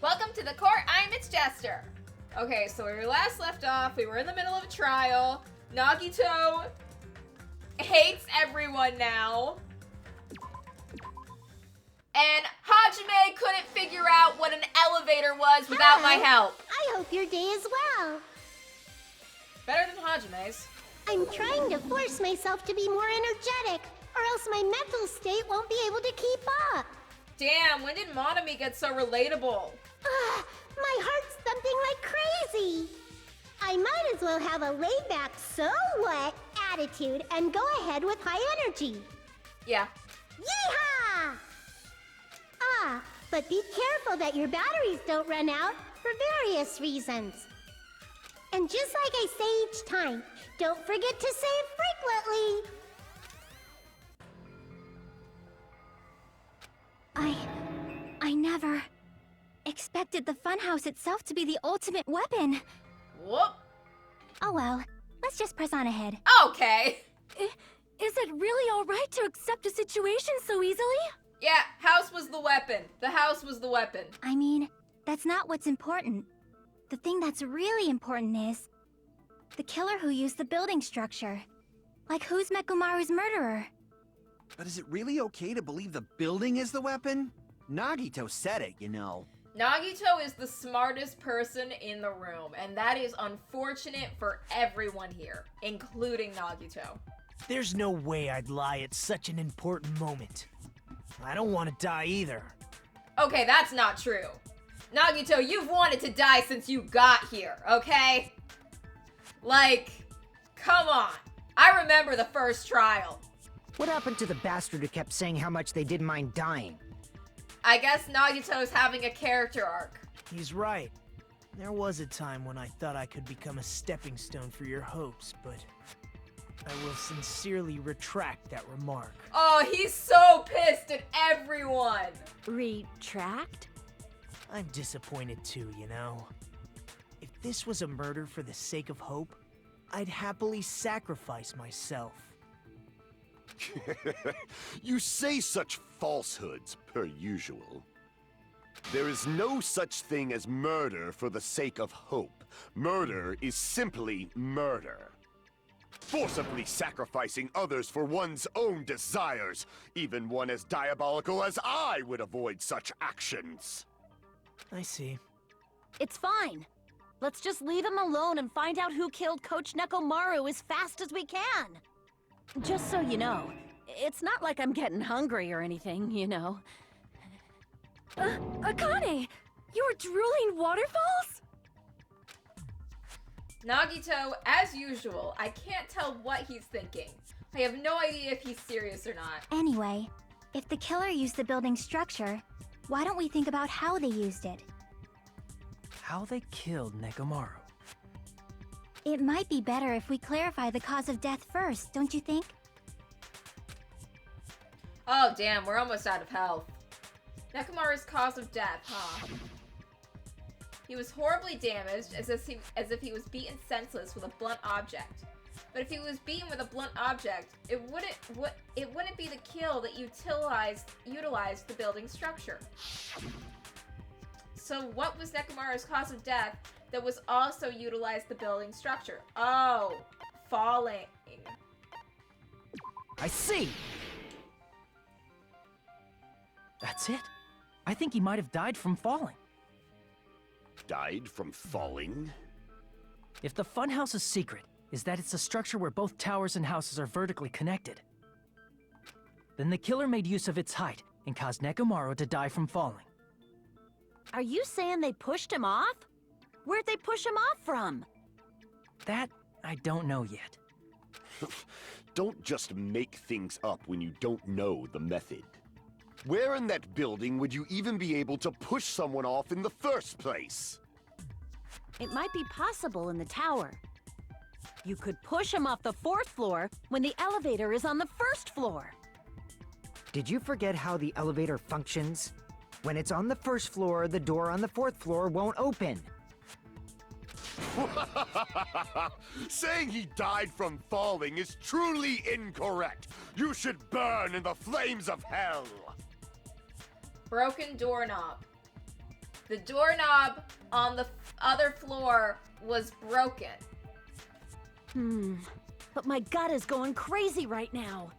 Welcome to the court, it's Jester. Okay, so where we last left off, we were in the middle of a trial. Nagito hates everyone now. And Hajime couldn't figure out what an elevator was without my help. I hope your day is well. Better than Hajime's. I'm trying to force myself to be more energetic, or else my mental state won't be able to keep up. Damn, when did Monami get so relatable? My heart's thumping like crazy. I might as well have a laid-back, so what attitude and go ahead with high energy. Yeah. Yeehaw! But be careful that your batteries don't run out for various reasons. And just like I say each time, don't forget to save frequently. I never expected the funhouse itself to be the ultimate weapon. Whoop. Oh well, let's just press on ahead. Okay. Is it really alright to accept a situation so easily? Yeah, house was the weapon. The house was the weapon. I mean, that's not what's important. The thing that's really important is the killer who used the building structure. Like, who's Mekumaru's murderer? But is it really okay to believe the building is the weapon? Nagito said it, you know. Nagito is the smartest person in the room, and that is unfortunate for everyone here, including Nagito. There's no way I'd lie at such an important moment. I don't want to die either. Okay, that's not true. Nagito, you've wanted to die since you got here, okay? Like, come on. I remember the first trial. What happened to the bastard who kept saying how much they didn't mind dying? I guess Nagito's having a character arc. He's right. There was a time when I thought I could become a stepping stone for your hopes, but I will sincerely retract that remark. Oh, he's so pissed at everyone. Retract? I'm disappointed too, you know. If this was a murder for the sake of hope, I'd happily sacrifice myself. You say such falsehoods, per usual. There is no such thing as murder for the sake of hope. Murder is simply murder. Forcibly sacrificing others for one's own desires. Even one as diabolical as I would avoid such actions. I see. It's fine. Let's just leave him alone and find out who killed Coach Nekomaru as fast as we can. Just so you know, it's not like I'm getting hungry or anything, you know. Akane! You were drooling waterfalls? Nagito, as usual, I can't tell what he's thinking. I have no idea if he's serious or not. Anyway, if the killer used the building structure, why don't we think about how they used it? How they killed Nekomaru. It might be better if we clarify the cause of death first, don't you think? Oh damn, we're almost out of health. Nekomaru's cause of death, huh? He was horribly damaged, as if he was beaten senseless with a blunt object. But if he was beaten with a blunt object, it wouldn't be the kill that utilized the building structure. So what was Nekomaru's cause of death that was also utilized the building structure? Oh, falling. I see! That's it. I think he might have died from falling. Died from falling? If the funhouse's secret is that it's a structure where both towers and houses are vertically connected, then the killer made use of its height and caused Nekomaru to die from falling. Are you saying they pushed him off? Where'd they push him off from? That I don't know yet. Don't just make things up when you don't know the method. Where in that building would you even be able to push someone off in the first place? It might be possible in the tower. You could push him off the 4th floor when the elevator is on the 1st floor. Did you forget how the elevator functions? When it's on the 1st floor, the door on the 4th floor won't open. Saying he died from falling is truly incorrect. You should burn in the flames of hell. Broken doorknob. The doorknob on the other floor was broken. But my gut is going crazy right now.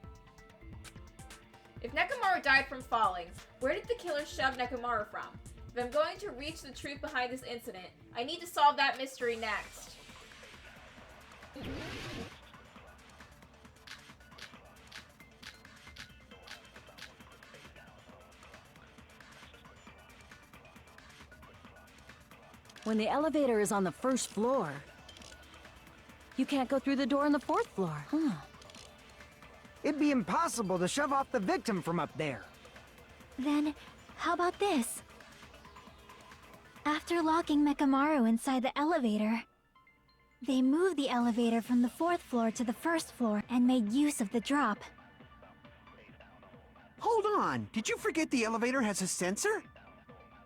If Nekomaru died from falling, where did the killer shove Nekomaru from? If I'm going to reach the truth behind this incident, I need to solve that mystery next. When the elevator is on the first floor, you can't go through the door on the fourth floor, huh? It'd be impossible to shove off the victim from up there. Then, how about this? After locking Mekamaru inside the elevator, they moved the elevator from the fourth floor to the first floor and made use of the drop. Hold on, did you forget the elevator has a sensor?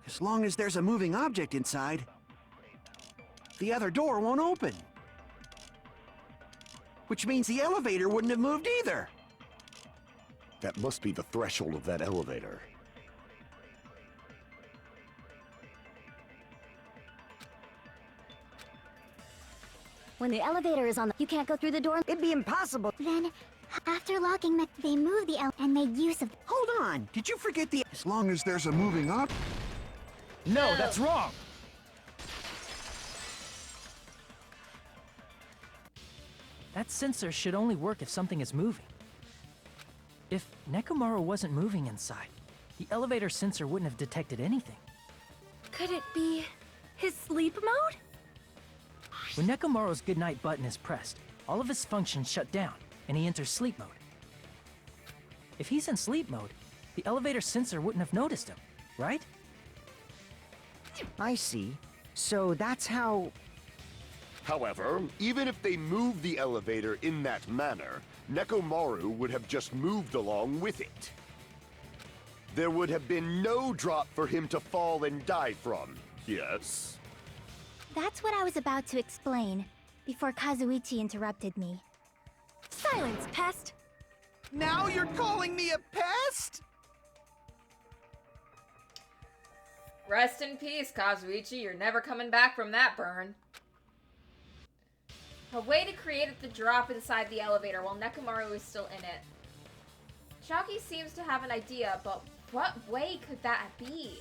As long as there's a moving object inside, the other door won't open. Which means the elevator wouldn't have moved either. That must be the threshold of that elevator. When the elevator is on the... You can't go through the door... It'd be impossible. Then, after locking they moved the and made use of... Hold on, did you forget the... As long as there's a moving object... No, that's wrong! That sensor should only work if something is moving. If Nekomaru wasn't moving inside, the elevator sensor wouldn't have detected anything. Could it be his sleep mode? When Nekomaru's goodnight button is pressed, all of his functions shut down, and he enters sleep mode. If he's in sleep mode, the elevator sensor wouldn't have noticed him, right? I see. So that's how... However, even if they moved the elevator in that manner, Nekomaru would have just moved along with it. There would have been no drop for him to fall and die from, yes? That's what I was about to explain, before Kazuichi interrupted me. Silence, pest! Now you're calling me a pest? Rest in peace, Kazuichi. You're never coming back from that burn. A way to create the drop inside the elevator while Nekomaru is still in it. Shocky seems to have an idea, but what way could that be?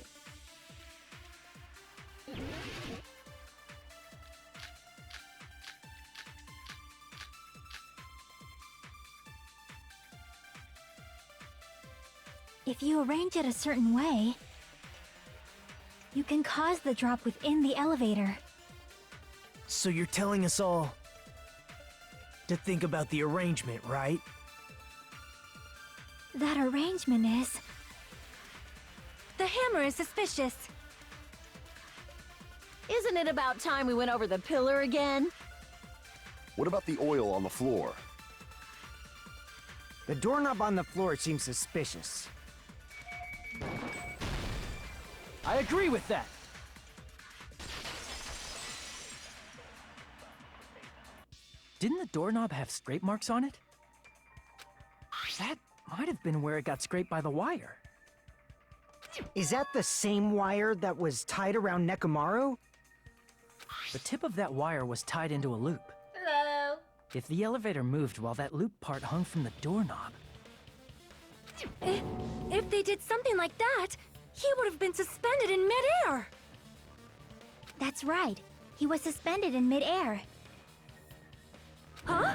If you arrange it a certain way, you can cause the drop within the elevator. So you're telling us all to think about the arrangement, right? That arrangement is... The hammer is suspicious. Isn't it about time we went over the pillar again? What about the oil on the floor? The doorknob on the floor seems suspicious. I agree with that! Didn't the doorknob have scrape marks on it? That might have been where it got scraped by the wire. Is that the same wire that was tied around Nekomaru? The tip of that wire was tied into a loop. Hello. If the elevator moved while that loop part hung from the doorknob... If they did something like that, he would have been suspended in midair! That's right. He was suspended in midair. Huh?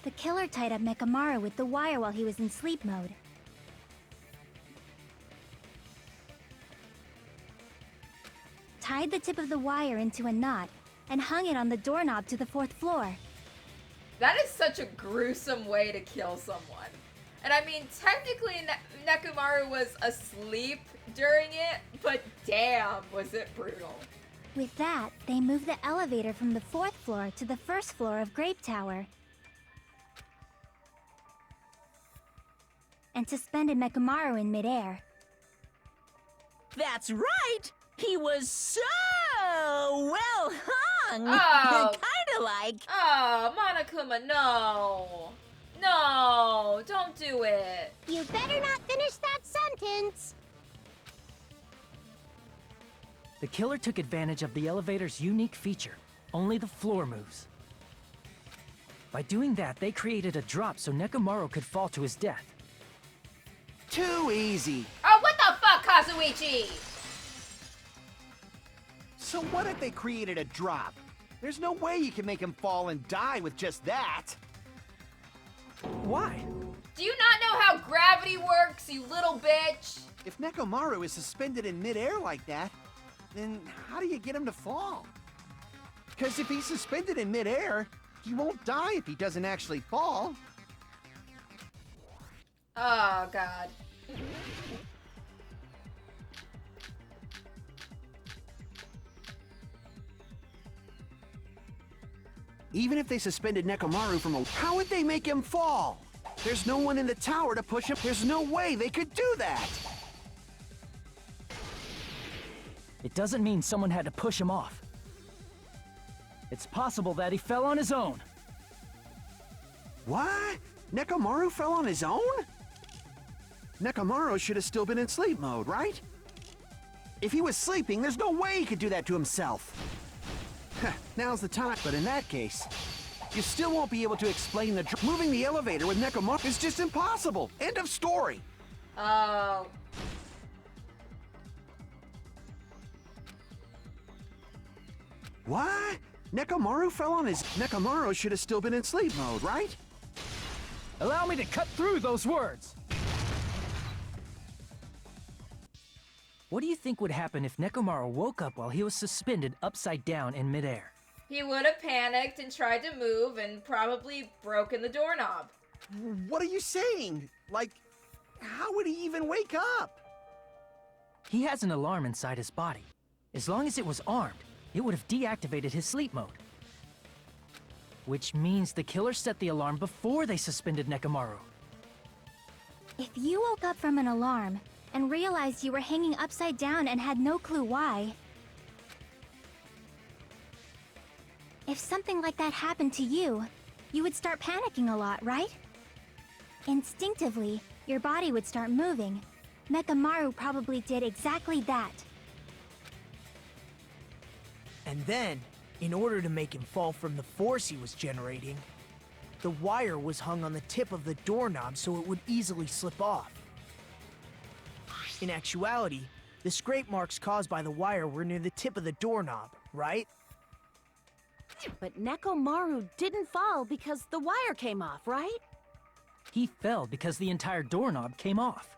The killer tied up Mekamaru with the wire while he was in sleep mode. Tied the tip of the wire into a knot and hung it on the doorknob to the fourth floor. That is such a gruesome way to kill someone. And I mean, technically Nekomaru was asleep during it, but damn, was it brutal. With that, they moved the elevator from the fourth floor to the first floor of Grape Tower. And suspended Mekamaru in midair. That's right! He was so well hung! Oh. Kinda like... Oh, Monokuma, no. No, don't do it. You better not finish that sentence. The killer took advantage of the elevator's unique feature. Only the floor moves. By doing that, they created a drop so Nekomaru could fall to his death. Too easy. Oh, what the fuck, Kazuichi? So what if they created a drop? There's no way you can make him fall and die with just that. Why? Do you not know how gravity works, you little bitch? If Nekomaru is suspended in midair like that, then how do you get him to fall? Because if he's suspended in midair, he won't die if he doesn't actually fall. Oh, God. Even if they suspended Nekomaru from a... How would they make him fall? There's no one in the tower to push him. There's no way they could do that. It doesn't mean someone had to push him off. It's possible that he fell on his own. What? Nekomaru fell on his own? Nekomaru should have still been in sleep mode, right? If he was sleeping, there's no way he could do that to himself. Now's the time. But in that case, you still won't be able to explain the... Moving the elevator with Nekomaru is just impossible. End of story. Oh. What? Nekomaru fell on his... Nekomaru should have still been in sleep mode, right? Allow me to cut through those words! What do you think would happen if Nekomaru woke up while he was suspended upside down in midair? He would have panicked and tried to move and probably broken the doorknob. What are you saying? Like, how would he even wake up? He has an alarm inside his body. As long as it was armed, it would have deactivated his sleep mode. Which means the killer set the alarm before they suspended Nekomaru. If you woke up from an alarm and realized you were hanging upside down and had no clue why... If something like that happened to you, you would start panicking a lot, right? Instinctively, your body would start moving. Nekomaru probably did exactly that. And then, in order to make him fall from the force he was generating, the wire was hung on the tip of the doorknob so it would easily slip off. In actuality, the scrape marks caused by the wire were near the tip of the doorknob, right? But Nekomaru didn't fall because the wire came off, right? He fell because the entire doorknob came off.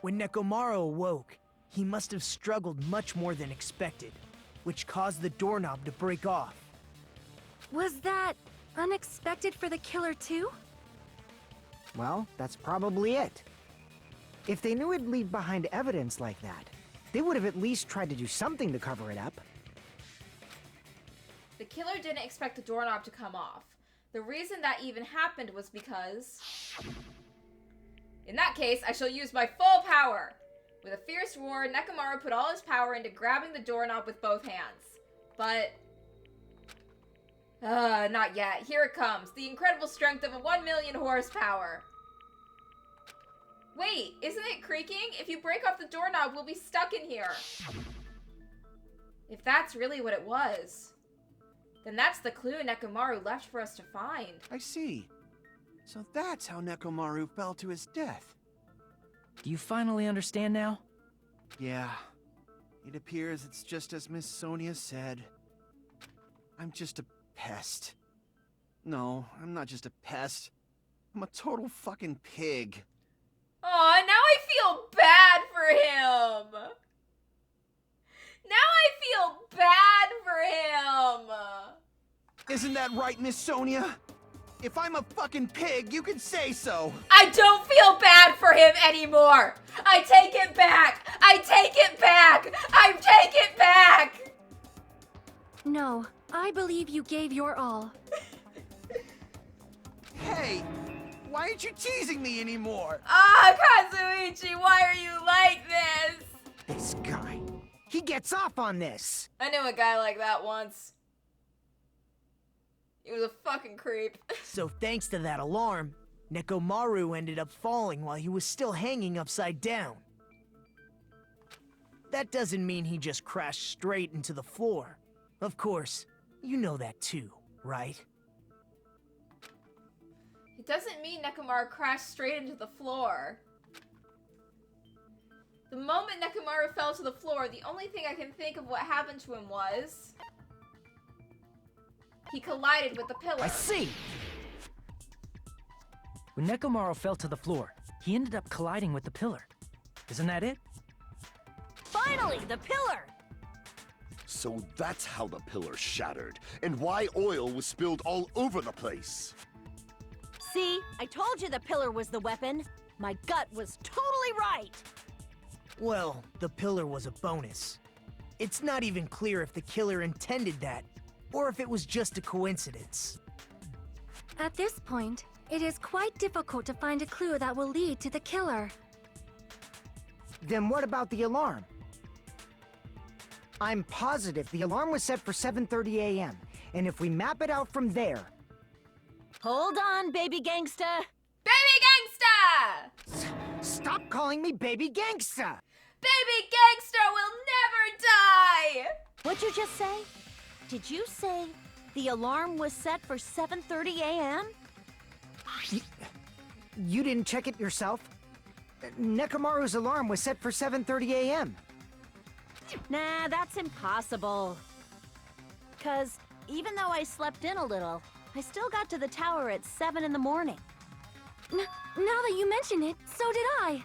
When Nekomaru awoke, he must have struggled much more than expected, which caused the doorknob to break off. Was that unexpected for the killer too? Well, that's probably it. If they knew it'd leave behind evidence like that, they would have at least tried to do something to cover it up. The killer didn't expect the doorknob to come off. The reason that even happened was because... In that case, I shall use my full power. With a fierce roar, Nekomaru put all his power into grabbing the doorknob with both hands. But... not yet. Here it comes. The incredible strength of a 1,000,000 horsepower. Wait, isn't it creaking? If you break off the doorknob, we'll be stuck in here. If that's really what it was, then that's the clue Nekomaru left for us to find. I see. So that's how Nekomaru fell to his death. Do you finally understand now? Yeah. It appears it's just as Miss Sonia said. I'm just a pest. No, I'm not just a pest. I'm a total fucking pig. Aw, now I feel bad for him! Now I feel bad for him! Isn't that right, Miss Sonia? If I'm a fucking pig, you can say so. I don't feel bad for him anymore! I take it back! I take it back! I take it back! No, I believe you gave your all. Hey, why aren't you teasing me anymore? Ah, Kazuichi, why are you like this? This guy, he gets off on this. I knew a guy like that once. He was a fucking creep. So thanks to that alarm, Nekomaru ended up falling while he was still hanging upside down. that doesn't mean he just crashed straight into the floor. Of course, you know that too, right? It doesn't mean Nekomaru crashed straight into the floor. The moment Nekomaru fell to the floor, the only thing I can think of what happened to him was... he collided with the pillar. I see! When Nekomaru fell to the floor, he ended up colliding with the pillar. Isn't that it? Finally, the pillar! So that's how the pillar shattered, and why oil was spilled all over the place. See, I told you the pillar was the weapon. My gut was totally right. Well, the pillar was a bonus. It's not even clear if the killer intended that, or if it was just a coincidence. At this point, it is quite difficult to find a clue that will lead to the killer. Then what about the alarm? I'm positive the alarm was set for 7:30 a.m., and if we map it out from there... Hold on, baby gangsta. Baby Gangsta! Stop calling me Baby Gangsta! Baby Gangsta will never die! What'd you just say? Did you say the alarm was set for 7:30 a.m.? You didn't check it yourself? Nekomaru's alarm was set for 7:30 a.m. Nah, that's impossible. 'Cause even though I slept in a little, I still got to the tower at 7 in the morning. Now that you mention it, so did I.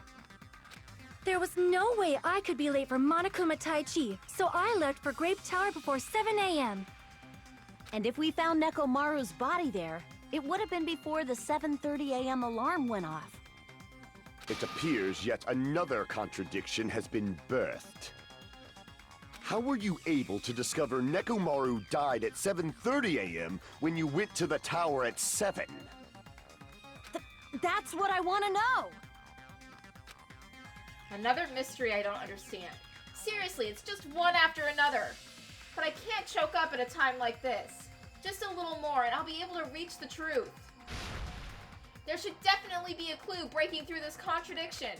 There was no way I could be late for Monokuma Tai Chi, so I left for Grape Tower before 7 a.m. And if we found Nekomaru's body there, it would have been before the 7:30 a.m. alarm went off. It appears yet another contradiction has been birthed. How were you able to discover Nekomaru died at 7:30 a.m. when you went to the tower at 7? That's what I want to know! Another mystery I don't understand. Seriously, it's just one after another. But I can't choke up at a time like this. Just a little more and I'll be able to reach the truth. There should definitely be a clue breaking through this contradiction.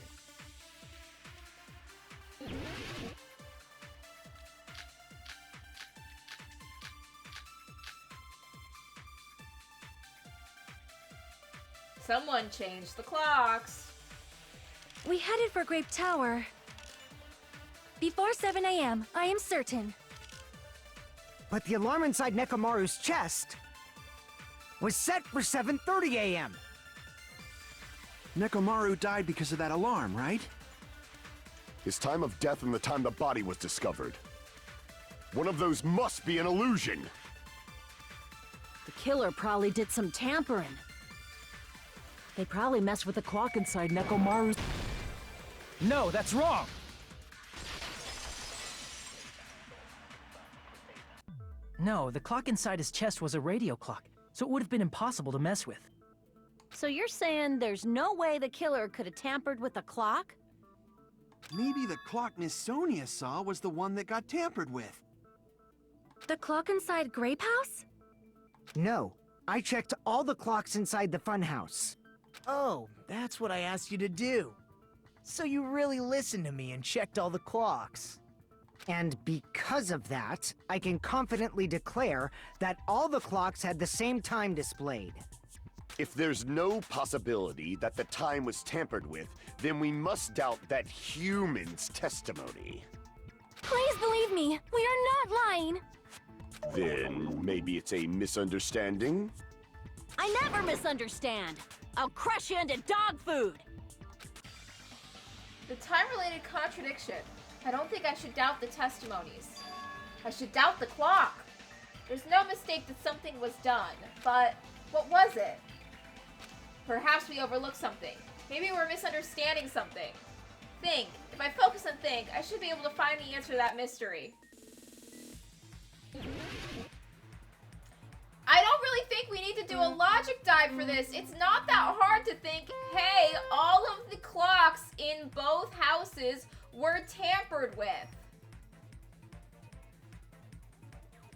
Someone changed the clocks. We headed for Grape Tower before 7 a.m., I am certain. But the alarm inside Nekomaru's chest was set for 7:30 a.m. Nekomaru died because of that alarm, right? His time of death and the time the body was discovered. One of those must be an illusion. The killer probably did some tampering. They probably messed with the clock inside Nekomaru's... No, that's wrong! No, the clock inside his chest was a radio clock, so it would have been impossible to mess with. So you're saying there's no way the killer could have tampered with the clock? Maybe the clock Miss Sonia saw was the one that got tampered with. The clock inside Grape House? No, I checked all the clocks inside the funhouse. Oh, that's what I asked you to do. So you really listened to me and checked all the clocks. And because of that, I can confidently declare that all the clocks had the same time displayed. If there's no possibility that the time was tampered with, then we must doubt that human's testimony. Please believe me, we are not lying. Then maybe it's a misunderstanding? I never misunderstand. I'll crush you into dog food. The time-related contradiction. I don't think I should doubt the testimonies. I should doubt the clock. There's no mistake that something was done, but what was it? Perhaps we overlooked something. Maybe we're misunderstanding something. Think. If I focus and think, I should be able to find the answer to that mystery. I don't really think we need to do a logic dive for this. It's not that hard to think, hey, all of the clocks in both houses were tampered with.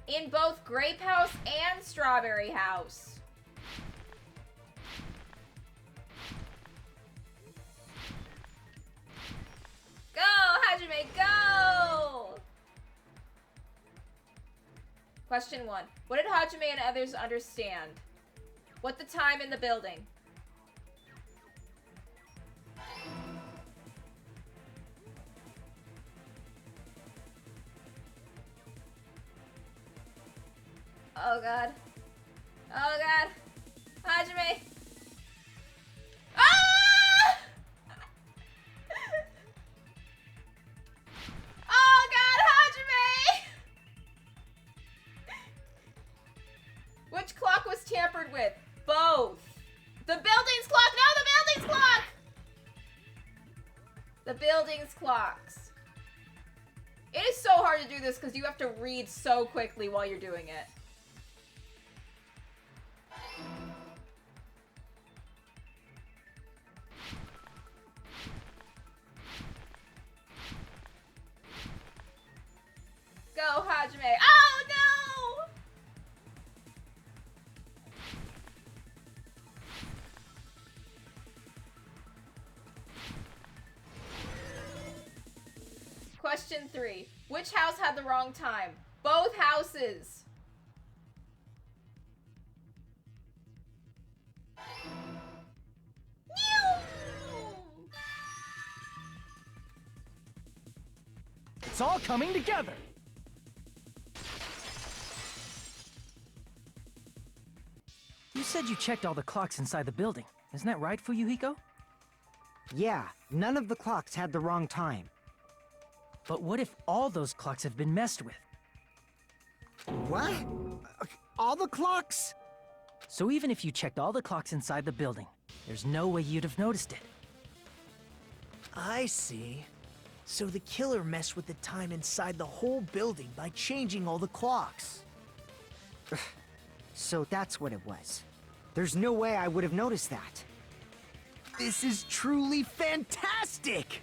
In both Grape House and Strawberry House. Go, Hajime, go! Question 1. What did Hajime and others understand? What the time in the building? Oh god. Oh god. Hajime. Ah! Oh god, Hajime! Which clock was tampered with? Both. The building's clock! No, the building's clock! The building's clocks. It is so hard to do this because you have to read so quickly while you're doing it. Go, Hajime. Oh, no! Question 3. Which house had the wrong time? Both houses. It's all coming together! You said you checked all the clocks inside the building. Isn't that right, Fuyuhiko? Yeah, none of the clocks had the wrong time. But what if all those clocks have been messed with? What? All the clocks? So even if you checked all the clocks inside the building, there's no way you'd have noticed it. I see. So the killer messed with the time inside the whole building by changing all the clocks. So that's what it was. There's no way I would have noticed that. This is truly fantastic!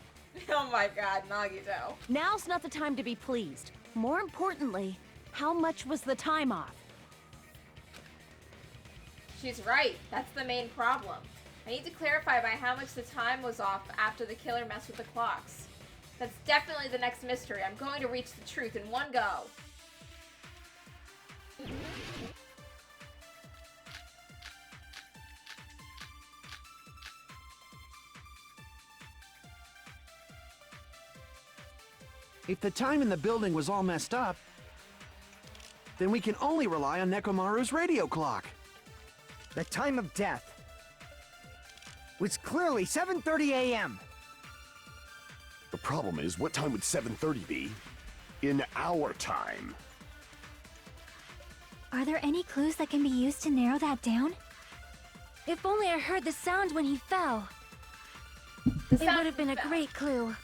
Oh my god, Nagito. Now's not the time to be pleased. More importantly, how much was the time off? She's right. That's the main problem. I need to clarify by how much the time was off after the killer messed with the clocks. That's definitely the next mystery. I'm going to reach the truth in one go. If the time in the building was all messed up, then we can only rely on Nekomaru's radio clock. The time of death was clearly 7:30 a.m. The problem is, what time would 7:30 be? In our time. Are there any clues that can be used to narrow that down? If only I heard the sound when he fell. It would have been a great clue.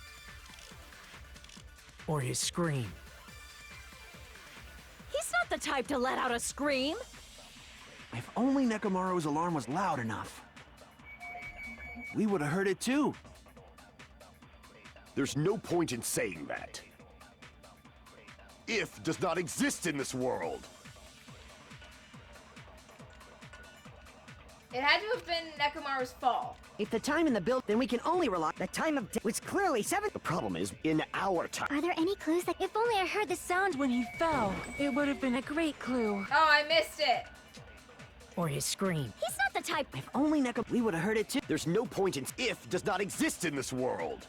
Or his scream. He's not the type to let out a scream. If only Nekomaru's alarm was loud enough, we would have heard it too. There's no point in saying that. If does not exist in this world. It had to have been Nekomaru's fall. If the time in the building, then we can only rely. The time of death was clearly 7. The problem is, in our time. Are there any clues that if only I heard the sound when he fell? It would have been a great clue. Oh, I missed it. Or his scream. He's not the type. If only we would have heard it too. There's no point in if does not exist in this world.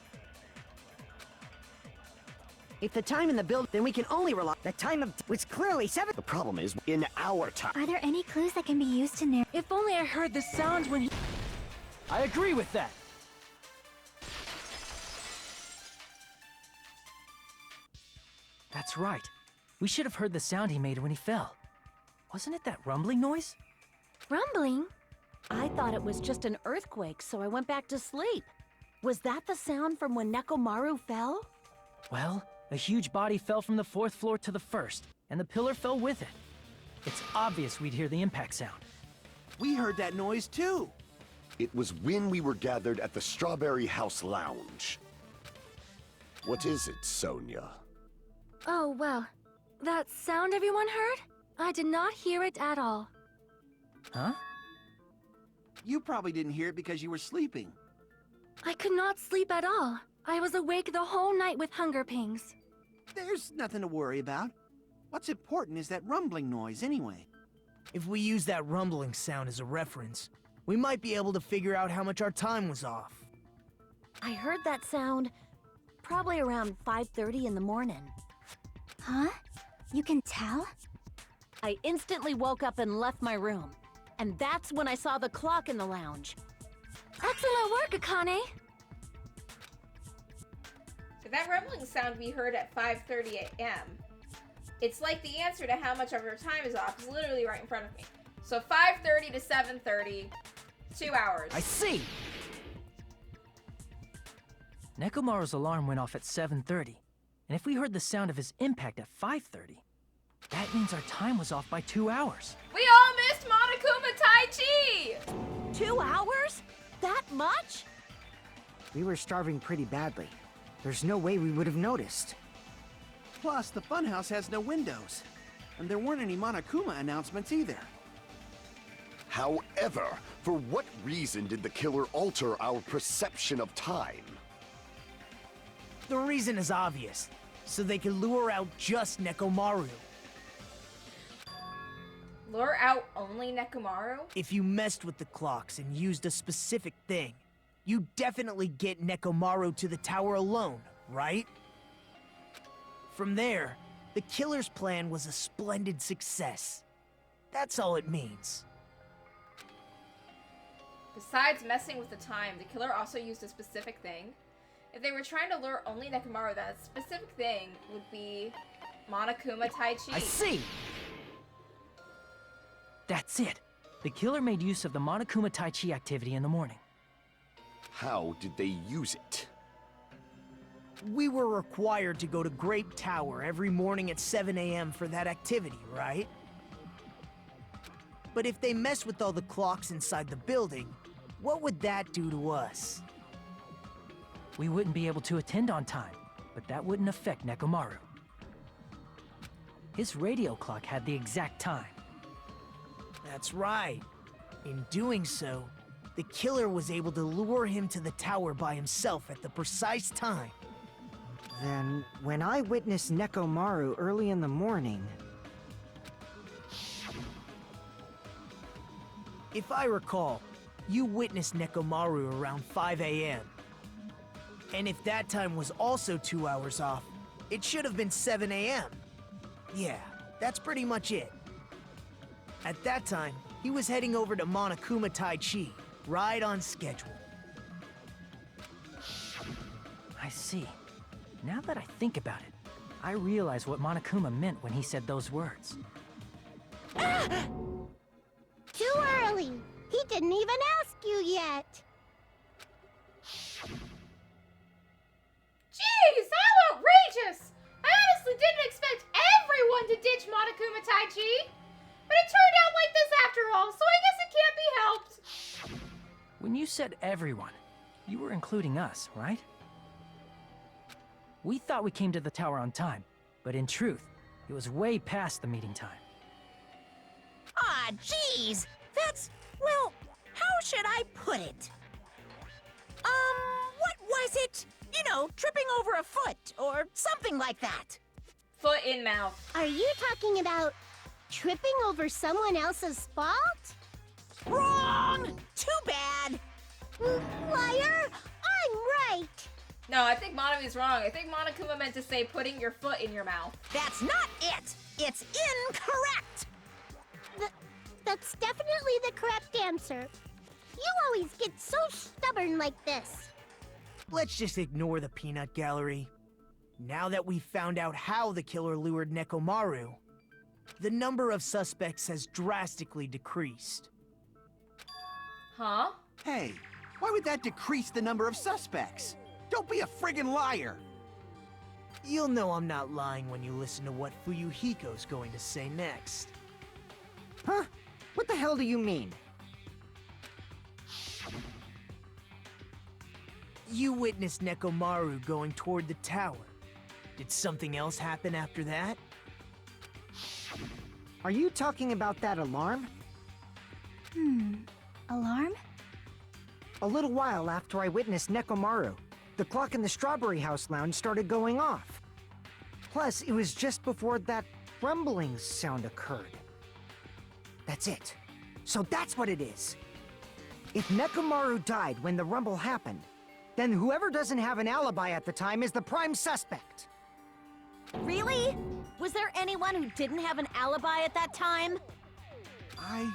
If the time in the building, then we can only rely. The time of death was clearly 7. The problem is, in our time. Are there any clues that can be used to narrow? If only I heard the sound when he... I agree with that. That's right. We should have heard the sound he made when he fell. Wasn't it that rumbling noise? Rumbling? I thought it was just an earthquake, so I went back to sleep. Was that the sound from when Nekomaru fell? Well, a huge body fell from the 4th floor to the 1st, and the pillar fell with it. It's obvious we'd hear the impact sound. We heard that noise too. It was when we were gathered at the Strawberry House Lounge. What is it, Sonia? Oh, well. That sound everyone heard? I did not hear it at all. Huh? You probably didn't hear it because you were sleeping. I could not sleep at all. I was awake the whole night with hunger pangs. There's nothing to worry about. What's important is that rumbling noise, anyway. If we use that rumbling sound as a reference, we might be able to figure out how much our time was off. I heard that sound probably around 5:30 in the morning. Huh? You can tell? I instantly woke up and left my room. And that's when I saw the clock in the lounge. Excellent work, Akane. That rumbling sound we heard at 5:30 a.m. It's like the answer to how much of our time is off is literally right in front of me. So 5:30 to 7:30, 2 hours. I see! Nekomaru's alarm went off at 7:30, and if we heard the sound of his impact at 5:30, that means our time was off by 2 hours. We all missed Monokuma Tai Chi! 2 hours? That much? We were starving pretty badly. There's no way we would have noticed. Plus, the funhouse has no windows. And there weren't any Monokuma announcements either. However, for what reason did the killer alter our perception of time? The reason is obvious. So they could lure out just Nekomaru. Lure out only Nekomaru? If you messed with the clocks and used a specific thing, you definitely get Nekomaru to the tower alone, right? From there, the killer's plan was a splendid success. That's all it means. Besides messing with the time, the killer also used a specific thing. If they were trying to lure only Nekomaru, that specific thing would be Monokuma Tai Chi. I see! That's it. The killer made use of the Monokuma Tai Chi activity in the morning. How did they use it? We were required to go to Grape Tower every morning at 7 a.m. for that activity, right? But if they mess with all the clocks inside the building, what would that do to us? We wouldn't be able to attend on time, but that wouldn't affect Nekomaru. His radio clock had the exact time. That's right. In doing so, the killer was able to lure him to the tower by himself at the precise time. Then, when I witnessed Nekomaru early in the morning... If I recall, you witnessed Nekomaru around 5 a.m. And if that time was also 2 hours off, it should have been 7 a.m. Yeah, that's pretty much it. At that time, he was heading over to Monokuma Tai Chi, right on schedule. I see. Now that I think about it, I realize what Monokuma meant when he said those words. Too early. He didn't even ask you yet. Jeez, how outrageous! I honestly didn't expect everyone to ditch Monokuma Tai Chi. But it turned out like this after all, so I guess it can't be helped. When you said everyone, you were including us, right? We thought we came to the tower on time, but in truth, it was way past the meeting time. Ah, jeez! That's, well, how should I put it? What was it? You know, tripping over a foot, or something like that. Foot in mouth. Are you talking about tripping over someone else's fault? Wrong! Too bad! Liar! I'm right! No, I think Monomi's wrong. I think Monokuma meant to say putting your foot in your mouth. That's not it! It's incorrect! That's definitely the correct answer. You always get so stubborn like this. Let's just ignore the peanut gallery. Now that we've found out how the killer lured Nekomaru, the number of suspects has drastically decreased. Huh? Hey, why would that decrease the number of suspects? Don't be a friggin' liar! You'll know I'm not lying when you listen to what Fuyuhiko's going to say next. Huh? What the hell do you mean? You witnessed Nekomaru going toward the tower. Did something else happen after that? Are you talking about that alarm? Alarm? A little while after I witnessed Nekomaru, the clock in the Strawberry House lounge started going off. Plus, it was just before that, rumbling sound occurred. That's it. So that's what it is. If Nekomaru died when the rumble happened, then whoever doesn't have an alibi at the time is the prime suspect. Really? Was there anyone who didn't have an alibi at that time? I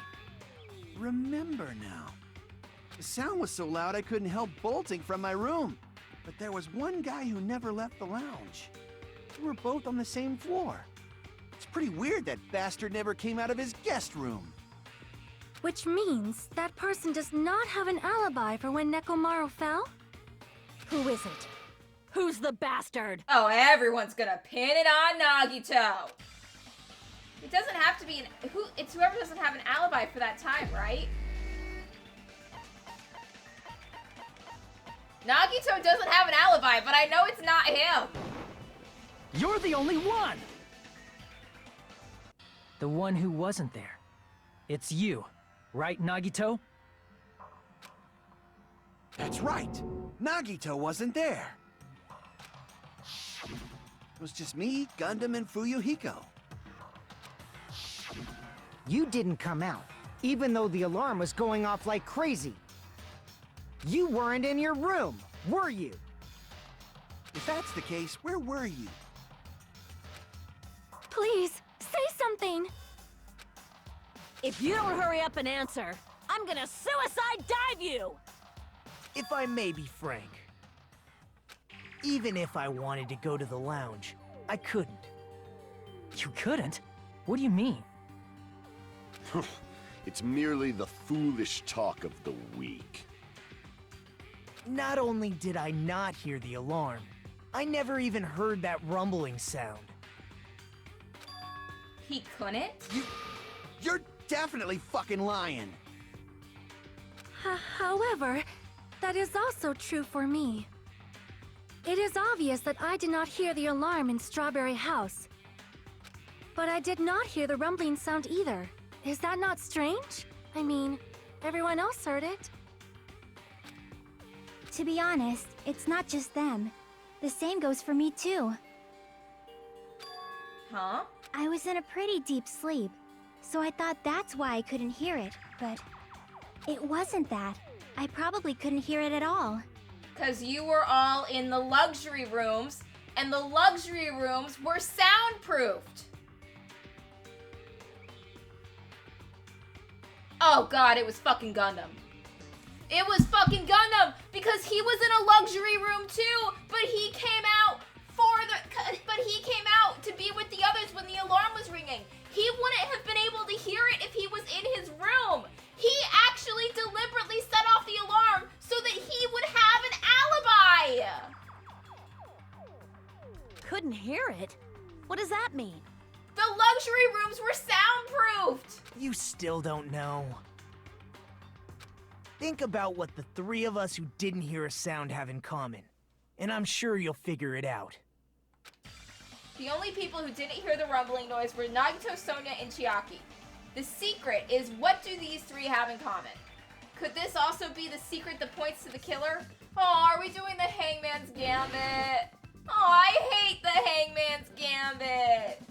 remember now. The sound was so loud I couldn't help bolting from my room. But there was one guy who never left the lounge. We were both on the same floor. It's pretty weird that bastard never came out of his guest room. Which means that person does not have an alibi for when Nekomaru fell? Who is it? Who's the bastard? Oh, everyone's gonna pin it on Nagito. It doesn't have to be it's whoever doesn't have an alibi for that time, right? Nagito doesn't have an alibi, but I know it's not him. You're the only one! The one who wasn't there. It's you, right, Nagito? That's right. Nagito wasn't there. It was just me, Gundam, and Fuyuhiko. You didn't come out, even though the alarm was going off like crazy. You weren't in your room, were you? If that's the case, where were you? Please, say something! If you don't hurry up and answer, I'm gonna suicide dive you! If I may be frank, even if I wanted to go to the lounge, I couldn't. You couldn't? What do you mean? It's merely the foolish talk of the weak. Not only did I not hear the alarm, I never even heard that rumbling sound. He couldn't? You're definitely fucking lying. However, that is also true for me. It is obvious that I did not hear the alarm in Strawberry House. But I did not hear the rumbling sound either. Is that not strange? I mean, everyone else heard it. To be honest, it's not just them. The same goes for me too. Huh? I was in a pretty deep sleep, so I thought that's why I couldn't hear it, but it wasn't that. I probably couldn't hear it at all. Because you were all in the luxury rooms, and the luxury rooms were soundproofed. Oh god, it was fucking Gundam. It was fucking Gundam! Because he was in a luxury room too, but he came out to be with the others when the alarm was ringing. He wouldn't have been able to hear it if he was in his room. He actually deliberately set off the alarm so that he would have an alibi! Couldn't hear it? What does that mean? The luxury rooms were soundproofed! You still don't know. Think about what the three of us who didn't hear a sound have in common, and I'm sure you'll figure it out. The only people who didn't hear the rumbling noise were Nagito, Sonia, and Chiaki. The secret is, what do these three have in common? Could this also be the secret that points to the killer? Oh, are we doing the Hangman's Gambit? Oh, I hate the Hangman's Gambit!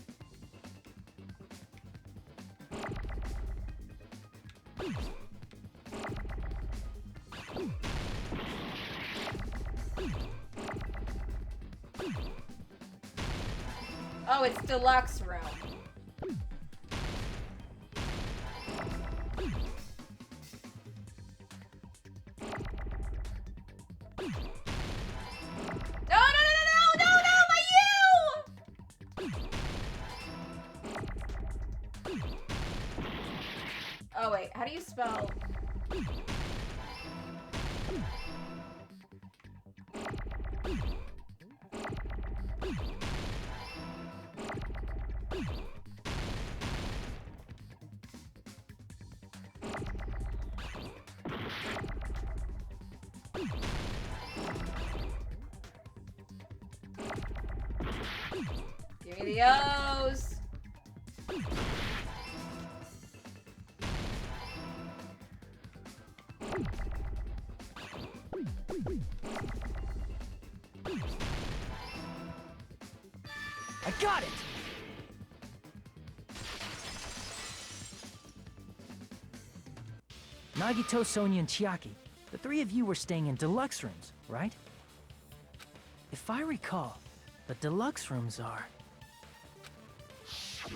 Oh, it's deluxe room. Oh wait, how do you spell? Give me the O's. I got it! Nagito, Sonia, and Chiaki, the three of you were staying in deluxe rooms, right? If I recall, the deluxe rooms are... The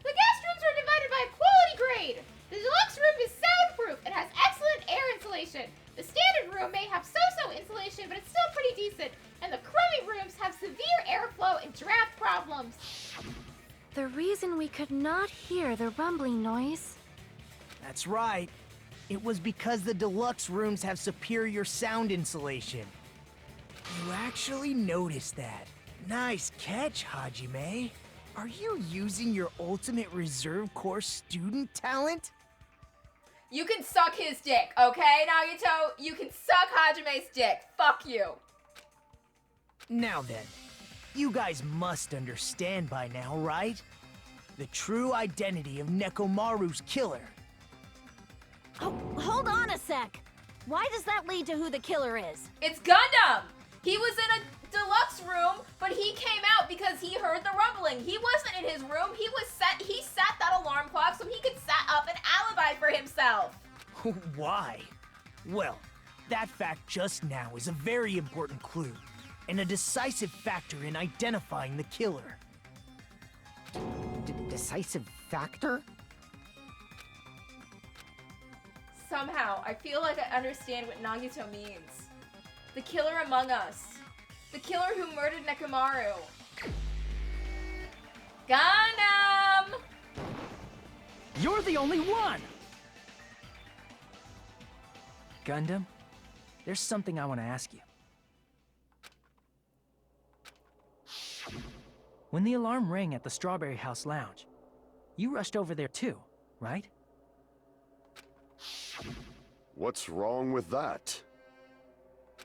guest rooms are divided by quality grade. The deluxe room is soundproof and has excellent air insulation. The standard room may have so-so insulation, but it's still pretty decent. And the crummy rooms have severe airflow and draft problems. The reason we could not hear the rumbling noise... That's right. It was because the deluxe rooms have superior sound insulation. You actually noticed that. Nice catch, Hajime. Are you using your ultimate reserve corps student talent? You can suck his dick, okay, Nagito? You can suck Hajime's dick. Fuck you. Now then, you guys must understand by now, right? The true identity of Nekomaru's killer. Oh, hold on a sec. Why does that lead to who the killer is? It's Gundam. He was in a deluxe room, but he came out because he heard the rumbling. He wasn't in his room. He set that alarm clock so he could set up an alibi for himself. Why? Well, that fact just now is a very important clue, and a decisive factor in identifying the killer. Decisive factor? Somehow, I feel like I understand what Nagito means. The killer among us. The killer who murdered Nekomaru. Gundam! You're the only one! Gundam, there's something I want to ask you. When the alarm rang at the Strawberry House Lounge, you rushed over there too, right? What's wrong with that?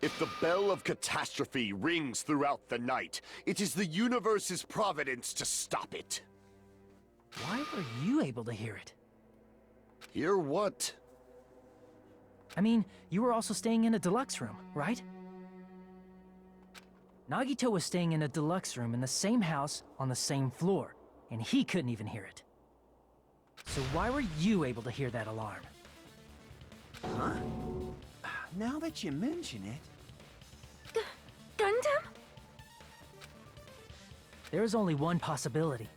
If the bell of catastrophe rings throughout the night, it is the universe's providence to stop it. Why were you able to hear it? Hear what? I mean, you were also staying in a deluxe room, right? Nagito was staying in a deluxe room in the same house on the same floor, and he couldn't even hear it. So why were you able to hear that alarm? Huh? Now that you mention it... Gundam? There is only one possibility.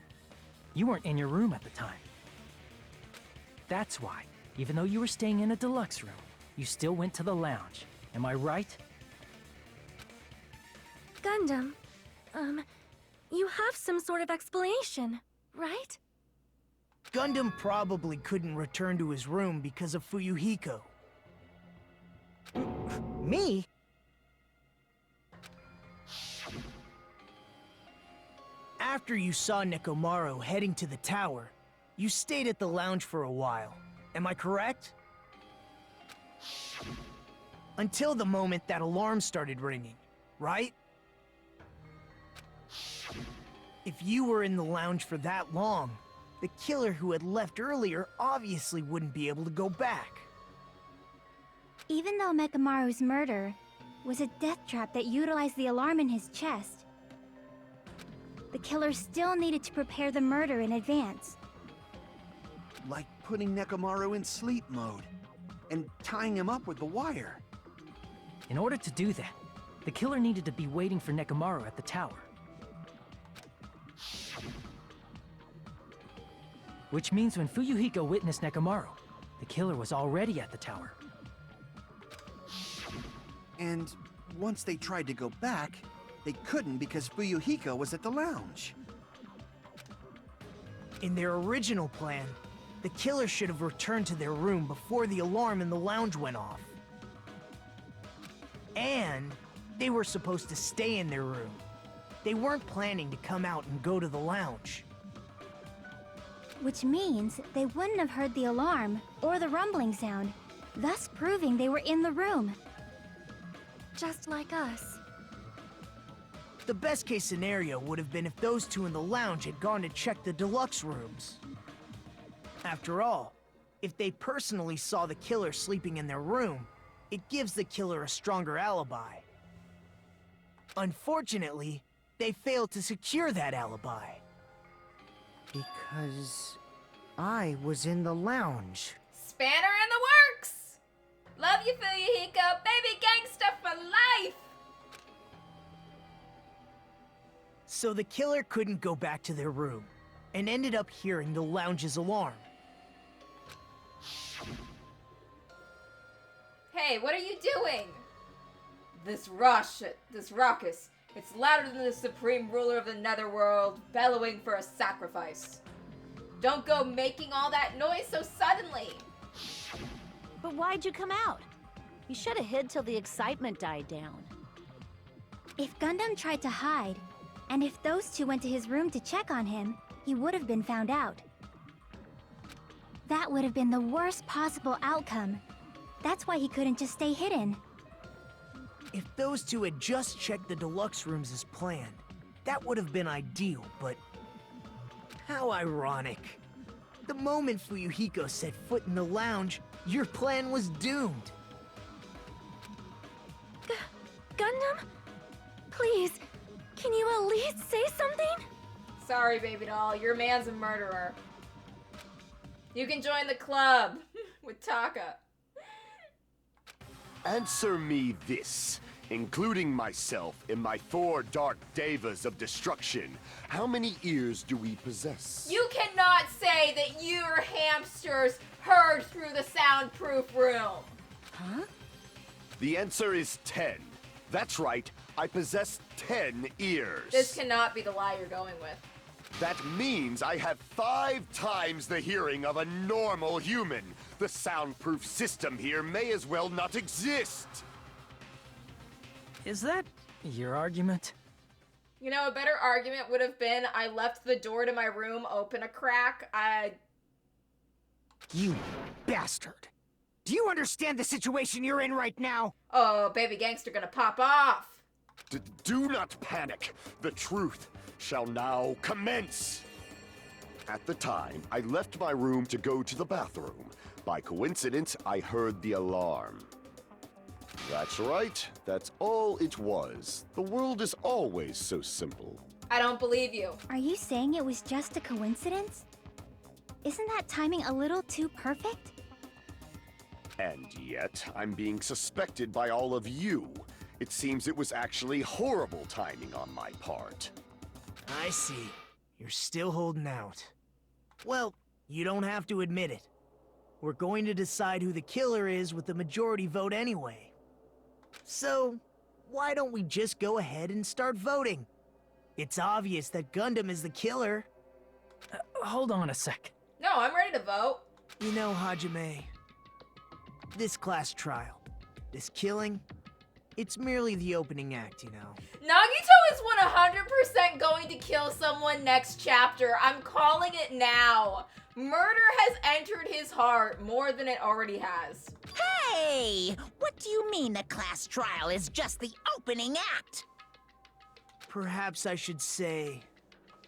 You weren't in your room at the time. That's why, even though you were staying in a deluxe room, you still went to the lounge. Am I right? Gundam, you have some sort of explanation, right? Gundam probably couldn't return to his room because of Fuyuhiko. Me? After you saw Nekomaru heading to the tower, you stayed at the lounge for a while. Am I correct? Until the moment that alarm started ringing, right? If you were in the lounge for that long, the killer who had left earlier obviously wouldn't be able to go back. Even though Mekamaru's murder was a death trap that utilized the alarm in his chest, the killer still needed to prepare the murder in advance. Like putting Nekomaru in sleep mode and tying him up with the wire. In order to do that, the killer needed to be waiting for Nekomaru at the tower. Which means when Fuyuhiko witnessed Nekomaru, the killer was already at the tower. And once they tried to go back, they couldn't because Fuyuhiko was at the lounge. In their original plan, the killer should have returned to their room before the alarm in the lounge went off. And they were supposed to stay in their room. They weren't planning to come out and go to the lounge. Which means they wouldn't have heard the alarm or the rumbling sound, thus proving they were in the room. Just like us. The best case scenario would have been if those two in the lounge had gone to check the deluxe rooms. After all, if they personally saw the killer sleeping in their room, it gives the killer a stronger alibi. Unfortunately, they failed to secure that alibi. Because I was in the lounge. Spanner in the works! Love you, Fuyuhiko. Baby gangsta for life! So the killer couldn't go back to their room, and ended up hearing the lounge's alarm. Hey, what are you doing? This ruckus. It's louder than the supreme ruler of the netherworld, bellowing for a sacrifice. Don't go making all that noise so suddenly. But why'd you come out? You should have hid till the excitement died down. If Gundam tried to hide, and if those two went to his room to check on him, he would have been found out. That would have been the worst possible outcome. That's why he couldn't just stay hidden. If those two had just checked the deluxe rooms as planned, that would have been ideal, but... how ironic. The moment Fuyuhiko set foot in the lounge, your plan was doomed. Gundam? Please, can you at least say something? Sorry, baby doll. Your man's a murderer. You can join the club with Taka. Answer me this, including myself in my 4 dark devas of destruction. How many ears do we possess? You cannot say that your hamsters heard through the soundproof room. Huh? The answer is 10. That's right, I possess 10 ears. This cannot be the lie you're going with. That means I have 5 times the hearing of a normal human. The soundproof system here may as well not exist. Is that your argument? You know, a better argument would have been I left the door to my room open a crack. You bastard! Do you understand the situation you're in right now? Oh, baby gangster gonna pop off. Do not panic. The truth shall now commence. At the time, I left my room to go to the bathroom. By coincidence, I heard the alarm. That's right. That's all it was. The world is always so simple. I don't believe you. Are you saying it was just a coincidence? Isn't that timing a little too perfect? And yet, I'm being suspected by all of you. It seems it was actually horrible timing on my part. I see. You're still holding out. Well, you don't have to admit it. We're going to decide who the killer is with the majority vote anyway. So, why don't we just go ahead and start voting? It's obvious that Gundam is the killer. Hold on a sec. No, I'm ready to vote. You know, Hajime, this class trial, this killing, it's merely the opening act, you know. Nagito is 100% going to kill someone next chapter. I'm calling it now. Murder has entered his heart more than it already has. Hey! What do you mean the class trial is just the opening act? Perhaps I should say,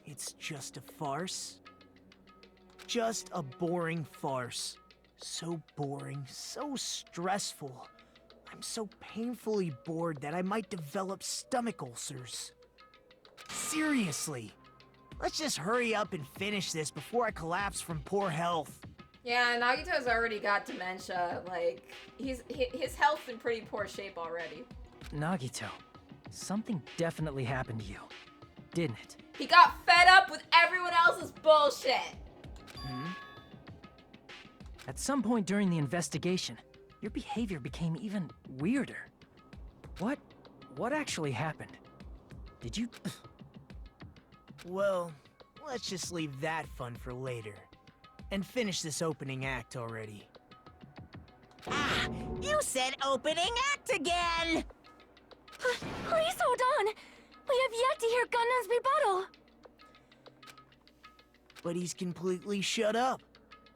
it's just a farce? Just a boring farce. So boring, so stressful. I'm so painfully bored that I might develop stomach ulcers. Seriously, let's just hurry up and finish this before I collapse from poor health. Yeah, Nagito's already got dementia. Like, his health's in pretty poor shape already. Nagito, something definitely happened to you, didn't it? He got fed up with everyone else's bullshit. At some point during the investigation, your behavior became even weirder. What actually happened? Did you... Well, let's just leave that fun for later. And finish this opening act already. Ah, you said opening act again! Please hold on! We have yet to hear Gundam's rebuttal! But he's completely shut up.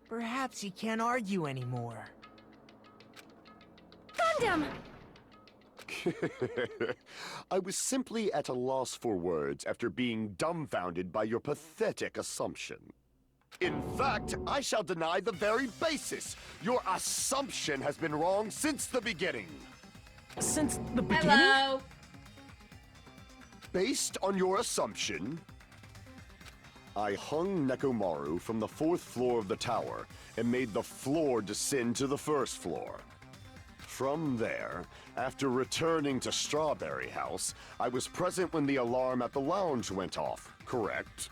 Perhaps he can't argue anymore. Gundam! I was simply at a loss for words after being dumbfounded by your pathetic assumption. In fact, I shall deny the very basis. Your assumption has been wrong since the beginning. Since the beginning? Hello. Based on your assumption, I hung Nekomaru from the 4th floor of the tower and made the floor descend to the 1st floor. From there, after returning to Strawberry House, I was present when the alarm at the lounge went off, correct?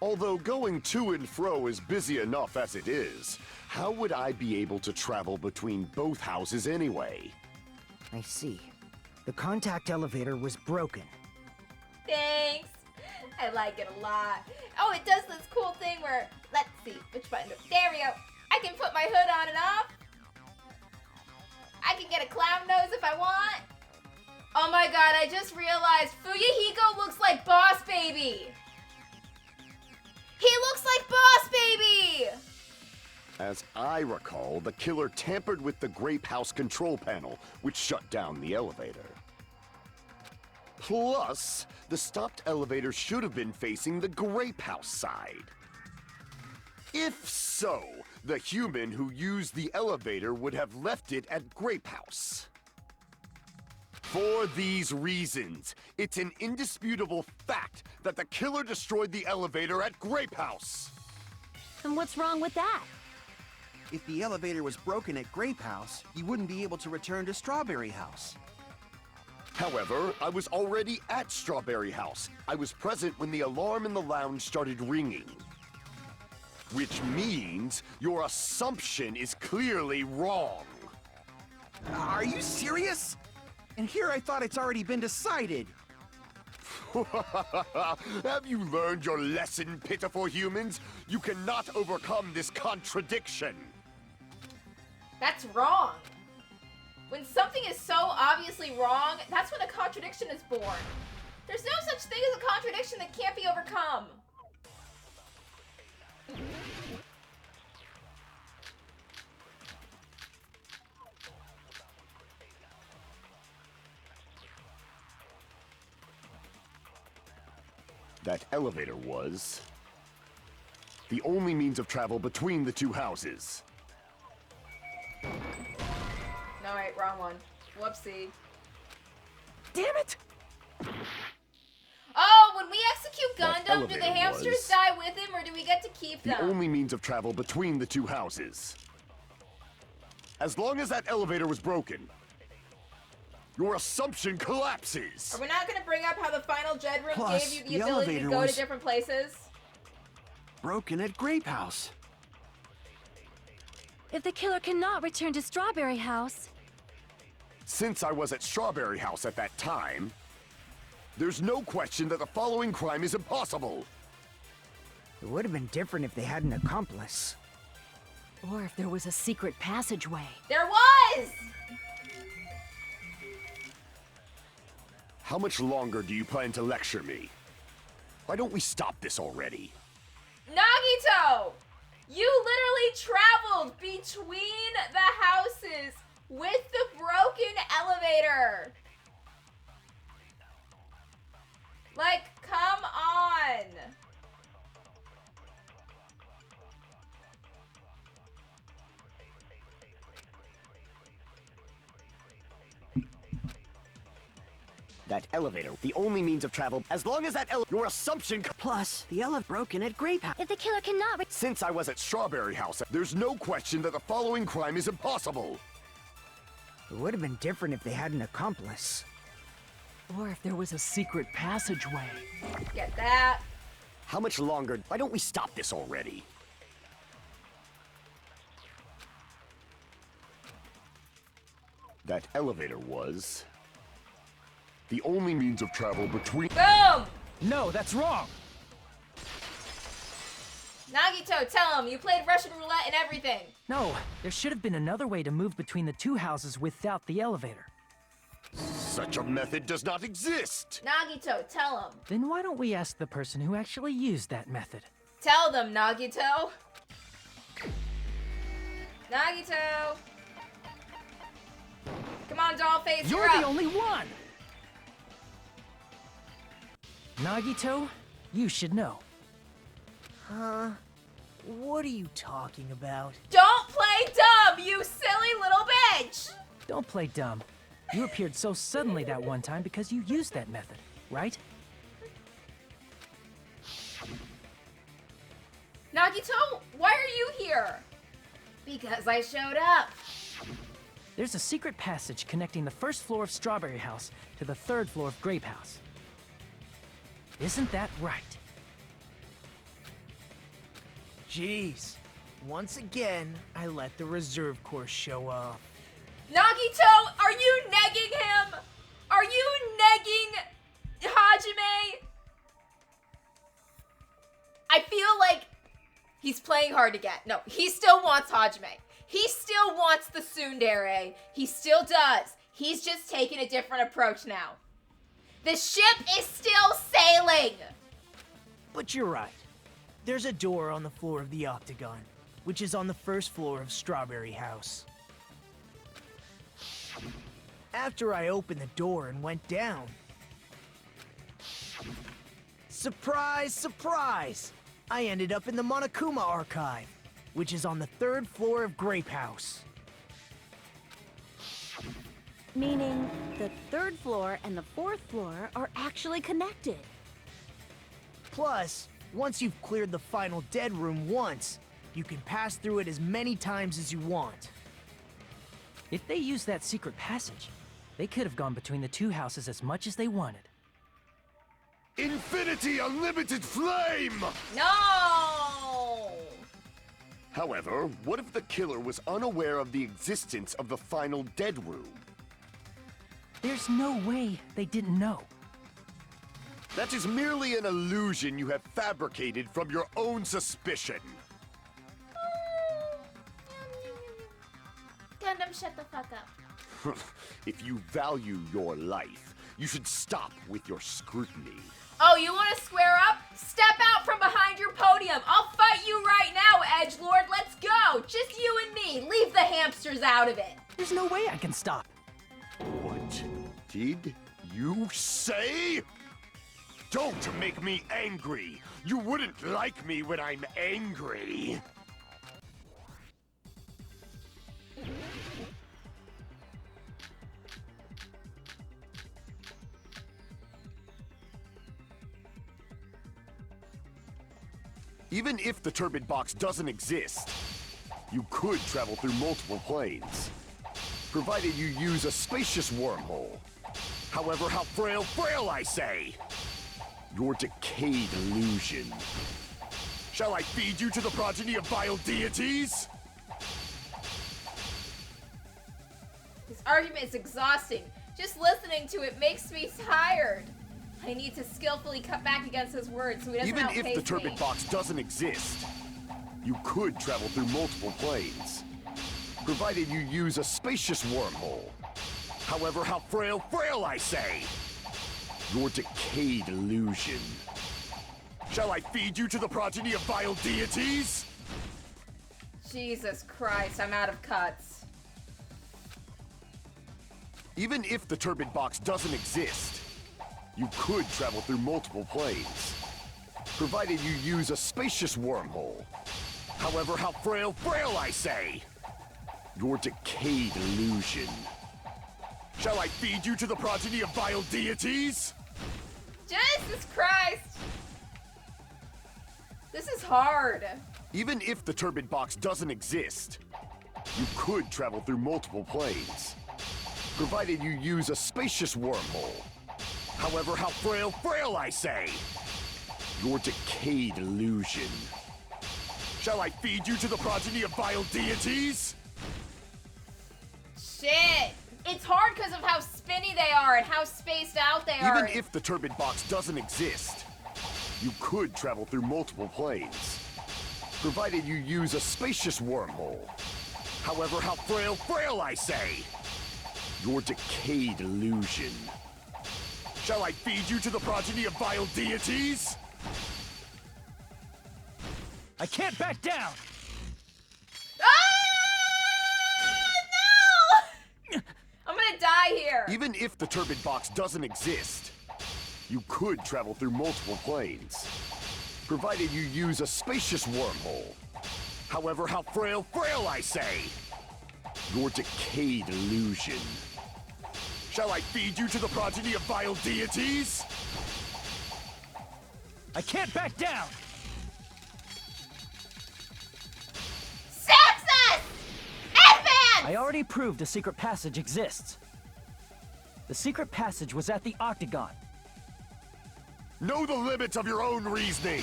Although going to and fro is busy enough as it is, how would I be able to travel between both houses anyway? I see. The contact elevator was broken. Thanks. I like it a lot. Oh, it does this cool thing where, let's see, which button? There we go. I can put my hood on and off. I can get a clown nose if I want. Oh my god, I just realized Fuyuhiko looks like Boss Baby. He looks like Boss Baby! As I recall, the killer tampered with the Grape House control panel, which shut down the elevator. Plus, the stopped elevator should have been facing the Grape House side. If so, the human who used the elevator would have left it at Grape House. For these reasons, it's an indisputable fact that the killer destroyed the elevator at Grape House. And what's wrong with that? If the elevator was broken at Grape House, you wouldn't be able to return to Strawberry House. However, I was already at Strawberry House. I was present when the alarm in the lounge started ringing. Which means your assumption is clearly wrong. Are you serious? And here I thought it's already been decided. Have you learned your lesson, pitiful humans? You cannot overcome this contradiction. That's wrong. When something is so obviously wrong, that's when a contradiction is born. There's no such thing as a contradiction that can't be overcome. That elevator was the only means of travel between the two houses. No, wait, wrong one. Whoopsie. Damn it! Oh, when we execute That Gundam, do the elevator hamsters was die with him, or do we get to keep The them? only means of travel between the two houses. As long as that elevator was broken, your assumption collapses. Are we not going to bring up how the final Jed room Plus, gave you the the ability to elevator go to was- different places? Broken at Grape House. If the killer cannot return to Strawberry House, Since I was at Strawberry House at that time, there's no question that the following crime is impossible. It would have been different if they had an accomplice. Or if there was a secret passageway. There was! How much longer do you plan to lecture me? Why don't we stop this already? Nagito! You literally traveled between the houses with the broken elevator. Like, come on. That elevator, the only means of travel, as long as that your assumption Plus, the elevator broken at Grape House. if the killer cannot Since I was at Strawberry House, there's no question that the following crime is impossible. It would have been different if they had an accomplice. Or if there was a secret passageway. Get that. How much longer? Why don't we stop this already? That elevator was the only means of travel between. Boom! No, that's wrong! Nagito, tell him you played Russian roulette and everything. No, there should have been another way to move between the two houses without the elevator. Such a method does not exist. Nagito, tell him. Then why don't we ask the person who actually used that method? Tell them, Nagito. Nagito. Come on, Dollface, You're you're up. the only one! Nagito, you should know. Huh? What are you talking about? Don't play dumb, you silly little bitch! Don't play dumb. You appeared so suddenly that one time because you used that method, right? Nagito, why are you here? Because I showed up. There's a secret passage connecting the first floor of Strawberry House to the third floor of Grape House. Isn't that right? Jeez. Once again, I let the reserve course show off. Nagito, are you negging him? Are you negging Hajime? I feel like he's playing hard to get. No, he still wants Hajime. He still wants the tsundere. He still does. He's just taking a different approach now. The ship is still sailing. But you're right. There's a door on the floor of the Octagon, which is on the first floor of Strawberry House. After I opened the door and went down... Surprise, surprise! I ended up in the Monokuma Archive, which is on the third floor of Grape House. Meaning the third floor and the fourth floor are actually connected. Plus, once you've cleared the final dead room once, you can pass through it as many times as you want. If they used that secret passage, they could have gone between the two houses as much as they wanted. Infinity Unlimited Flame! No! However, what if the killer was unaware of the existence of the final dead room? There's no way they didn't know. That is merely an illusion you have fabricated from your own suspicion. Gundam, shut the fuck up. If you value your life, you should stop with your scrutiny. Oh, you want to square up? Step out from behind your podium. I'll fight you right now, Edgelord. Let's go. Just you and me. Leave the hamsters out of it. There's no way I can stop. What did you say? Don't make me angry. You wouldn't like me when I'm angry. Even if the turbid box doesn't exist, you could travel through multiple planes, provided you use a spacious wormhole. However, how frail, I say! Your decayed illusion. Shall I feed you to the progeny of vile deities? This argument is exhausting. Just listening to it makes me tired. I need to skillfully cut back against his words so he doesn't Even outpace if the turbid me. box doesn't exist, you could travel through multiple planes, provided you use a spacious wormhole. However, how frail, I say! Your decayed illusion. Shall I feed you to the progeny of vile deities? Jesus Christ, I'm out of cuts. Even if the turbid box doesn't exist, you could travel through multiple planes, provided you use a spacious wormhole. However, how frail, I say! Your decayed illusion. Shall I feed you to the progeny of vile deities? Jesus Christ! This is hard. Even if the turbid box doesn't exist, you could travel through multiple planes, provided you use a spacious wormhole. However, how frail, I say! Your decayed illusion. Shall I feed you to the progeny of vile deities? Shit! It's hard because of how spinny they are and how spaced out they are. Even if the turbid box doesn't exist, you could travel through multiple planes, provided you use a spacious wormhole. However, how frail, I say! Your decayed illusion. Shall I feed you to the progeny of vile deities? I can't back down! No! I'm gonna die here. Even if the turbid box doesn't exist, you could travel through multiple planes, provided you use a spacious wormhole. However, how frail, I say! Your decayed illusion. Shall I feed you to the progeny of vile deities? I can't back down! I already proved a secret passage exists. The secret passage was at the Octagon. Know the limits of your own reasoning.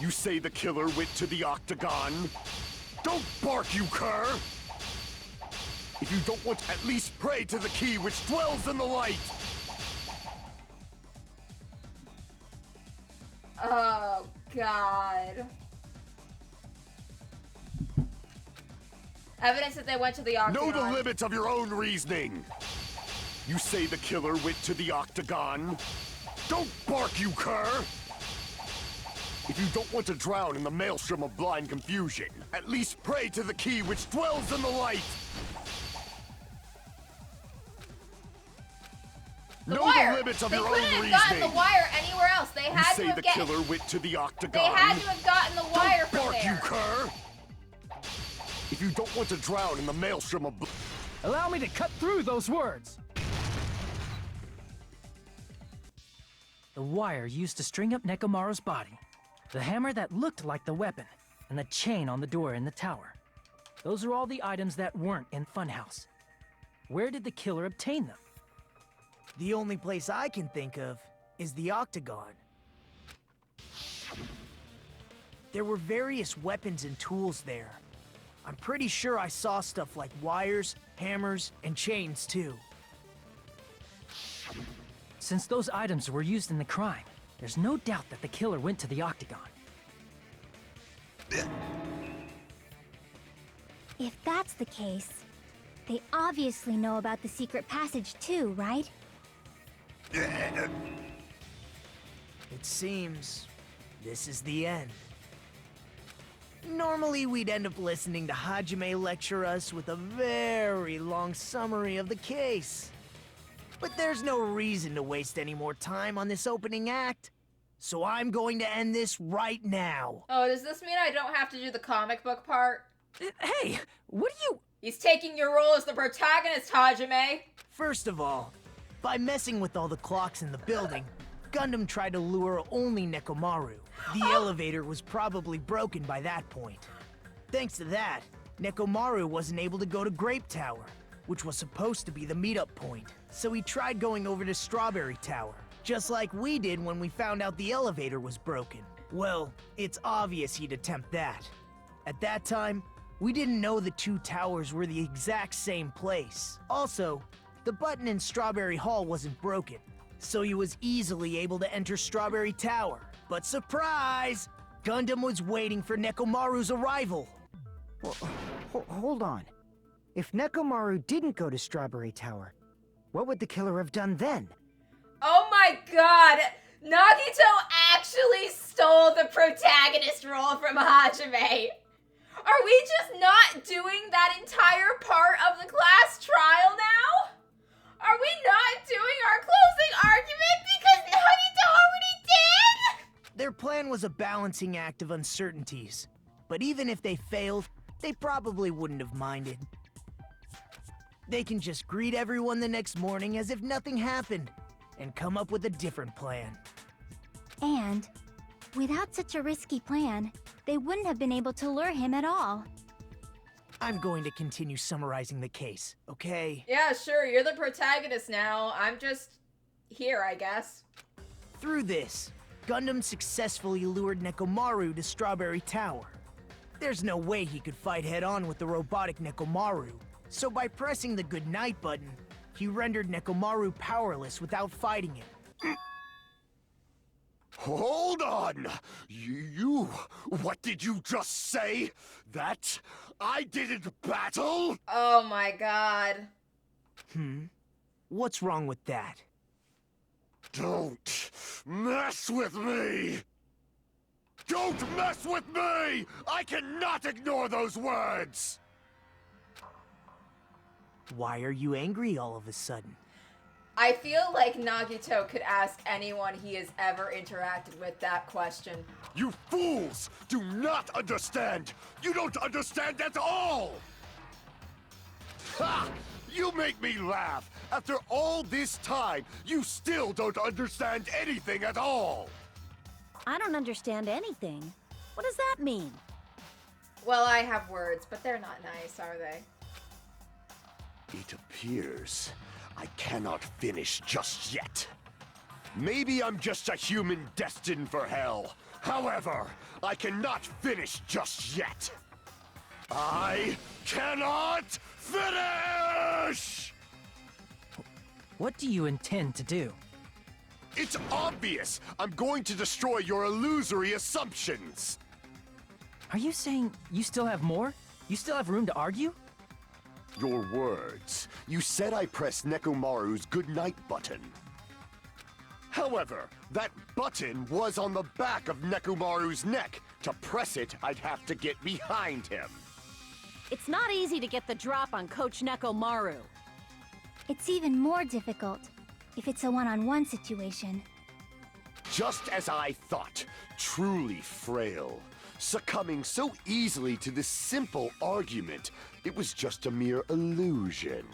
You say the killer went to the Octagon? Don't bark, you cur! If you don't want, at least pray to the key which dwells in the light! Oh, God. Evidence that they went to the Octagon. Know the limits of your own reasoning. You say the killer went to the Octagon? Don't bark, you cur! If you don't want to drown in the maelstrom of blind confusion, at least pray to the key which dwells in the light! Know the limits of your own reasoning. They couldn't have gotten the wire anywhere else. They had to have You say the killer went to the Octagon? They had to have gotten the wire from Don't bark, there. you cur! If you don't want to drown in the maelstrom of... Allow me to cut through those words! The wire used to string up Nekomaru's body, the hammer that looked like the weapon, and the chain on the door in the tower. Those are all the items that weren't in Funhouse. Where did the killer obtain them? The only place I can think of is the Octagon. There were various weapons and tools there. I'm pretty sure I saw stuff like wires, hammers, and chains too. Since those items were used in the crime, there's no doubt that the killer went to the Octagon. If that's the case, they obviously know about the secret passage too, right? It seems this is the end. Normally, we'd end up listening to Hajime lecture us with a very long summary of the case. But there's no reason to waste any more time on this opening act, so I'm going to end this right now. Oh, does this mean I don't have to do the comic book part? Hey, what are you... He's taking your role as the protagonist, Hajime. First of all, by messing with all the clocks in the building, Gundam tried to lure only Nekomaru. The elevator was probably broken by that point. Thanks to that, Nekomaru wasn't able to go to Grape Tower, which was supposed to be the meetup point. So he tried going over to Strawberry Tower, just like we did when we found out the elevator was broken. Well, it's obvious he'd attempt that. At that time, we didn't know the two towers were the exact same place. Also, the button in Strawberry Hall wasn't broken, so he was easily able to enter Strawberry Tower. But surprise! Gundam was waiting for Nekomaru's arrival. Well, hold on. If Nekomaru didn't go to Strawberry Tower, what would the killer have done then? Oh my god! Nagito actually stole the protagonist role from Hajime! Are we just not doing that entire part of the class trial now? Are we not doing our closing argument because Nagito already did? Their plan was a balancing act of uncertainties, but even if they failed, they probably wouldn't have minded. They can just greet everyone the next morning as if nothing happened, and come up with a different plan. And without such a risky plan, they wouldn't have been able to lure him at all. I'm going to continue summarizing the case, okay? Yeah, sure, you're the protagonist now. I'm just here, I guess. Through this, Gundam successfully lured Nekomaru to Strawberry Tower. There's no way he could fight head-on with the robotic Nekomaru, so by pressing the goodnight button, he rendered Nekomaru powerless without fighting him. Hold on! You... What did you just say? That I didn't battle? Oh my god. What's wrong with that? Don't mess with me! Don't mess with me! I cannot ignore those words! Why are you angry all of a sudden? I feel like Nagito could ask anyone he has ever interacted with that question. You fools do not understand! You don't understand at all! Ha! You make me laugh! After all this time, you still don't understand anything at all! I don't understand anything. What does that mean? Well, I have words, but they're not nice, are they? It appears I cannot finish just yet. Maybe I'm just a human destined for hell. However, I cannot finish just yet. I cannot finish! What do you intend to do? It's obvious! I'm going to destroy your illusory assumptions! Are you saying you still have more? You still have room to argue? Your words. You said I pressed Nekomaru's goodnight button. However, that button was on the back of Nekomaru's neck. To press it, I'd have to get behind him. It's not easy to get the drop on Coach Nekomaru. It's even more difficult if it's a one-on-one situation. Just as I thought, truly frail. Succumbing so easily to this simple argument, it was just a mere illusion.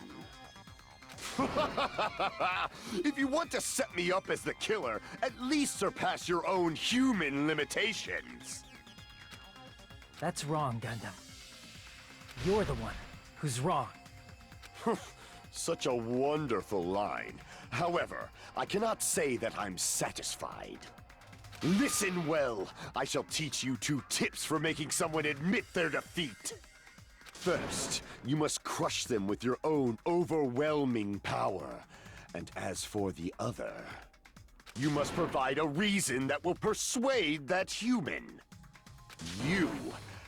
If you want to set me up as the killer, at least surpass your own human limitations. That's wrong, Gundam. You're the one who's wrong. Such a wonderful line. However, I cannot say that I'm satisfied. Listen well. I shall teach you 2 tips for making someone admit their defeat. First, you must crush them with your own overwhelming power. And as for the other, you must provide a reason that will persuade that human. You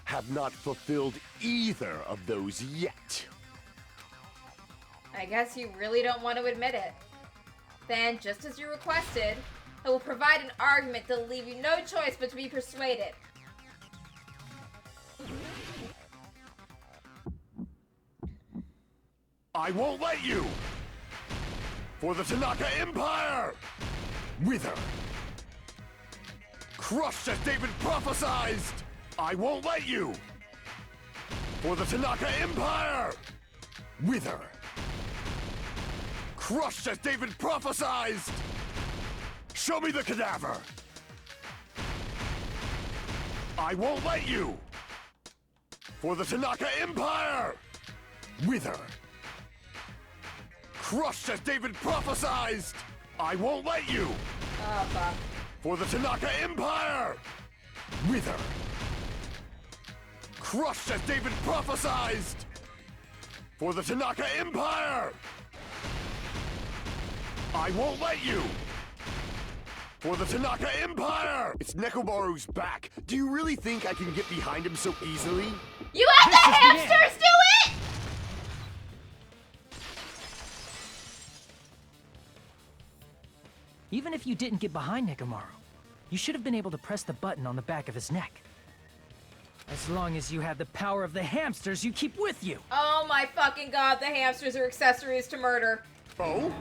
have not fulfilled either of those yet. I guess you really don't want to admit it. Then, just as you requested, I will provide an argument that'll leave you no choice but to be persuaded. I won't let you! For the Tanaka Empire! Wither! Crushed as David prophesied! I won't let you! For the Tanaka Empire! Wither! Crushed as David prophesied! Show me the cadaver! I won't let you! For the Tanaka Empire! Wither! Crushed as David prophesied! I won't let you! Oh, fuck. For the Tanaka Empire! Wither! Crushed as David prophesied! For the Tanaka Empire! I won't let you! For the Tanaka Empire! It's Nekomaru's back. Do you really think I can get behind him so easily? You have the hamsters do it! Even if you didn't get behind Nekomaru, you should have been able to press the button on the back of his neck. As long as you have the power of the hamsters you keep with you. Oh my fucking god, the hamsters are accessories to murder. Oh?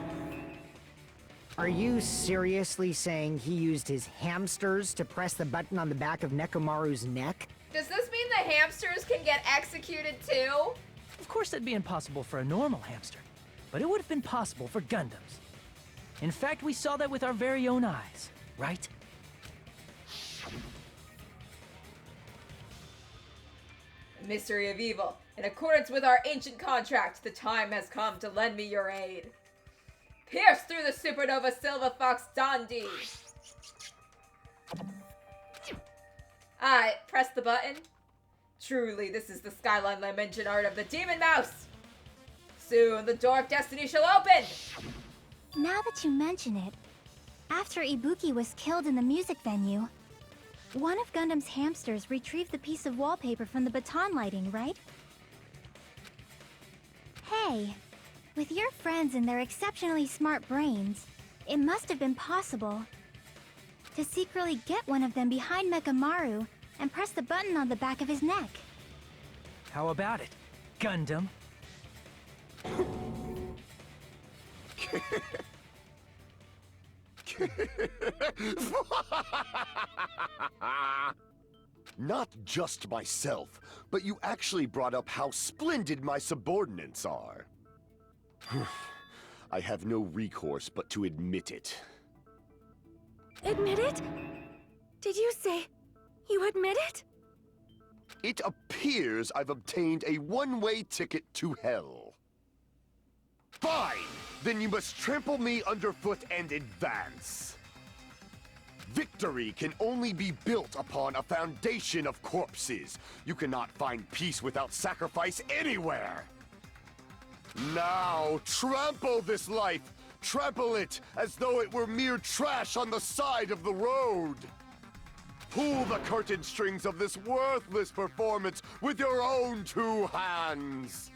Are you seriously saying he used his hamsters to press the button on the back of Nekomaru's neck? Does this mean the hamsters can get executed too? Of course that'd be impossible for a normal hamster, but it would have been possible for Gundams. In fact, we saw that with our very own eyes, right? Mystery of evil. In accordance with our ancient contract, the time has come to lend me your aid. Pierce through the supernova Silver Fox Dundee. I press the button. Truly, this is the Skyline Dimension art of the Demon Mouse. Soon, the door of destiny shall open. Now that you mention it, after Ibuki was killed in the music venue, one of Gundam's hamsters retrieved the piece of wallpaper from the baton lighting, right? Hey, with your friends and their exceptionally smart brains, it must have been possible to secretly get one of them behind Nekomaru and press the button on the back of his neck. How about it, Gundam? Not just myself, but you actually brought up how splendid my subordinates are. I have no recourse but to admit it. Admit it? Did you say you admit it? It appears I've obtained a one-way ticket to hell. Fine! Then you must trample me underfoot and advance. Victory can only be built upon a foundation of corpses. You cannot find peace without sacrifice anywhere! Now, trample this life! Trample it as though it were mere trash on the side of the road! Pull the curtain strings of this worthless performance with your own 2 hands!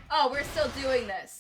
Oh, we're still doing this.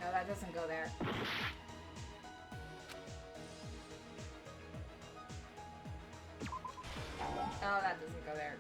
No, that doesn't go there. Oh, that doesn't go there.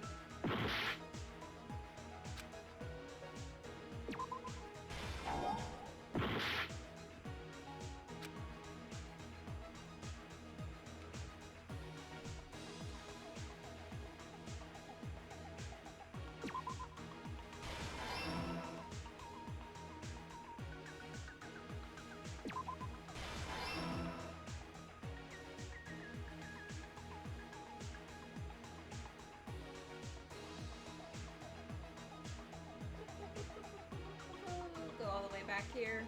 Go all the way back here.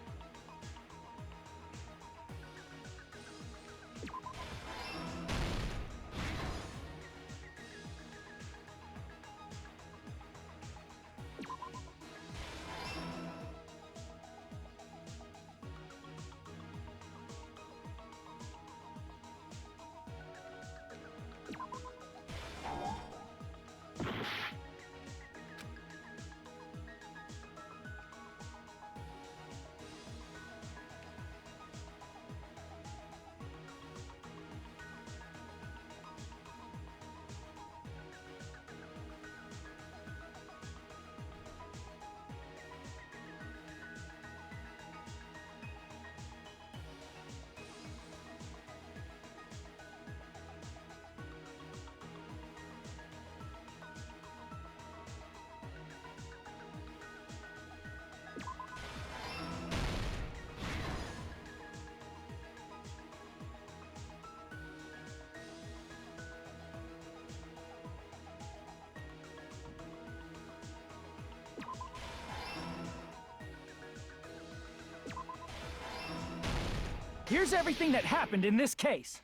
Here's everything that happened in this case.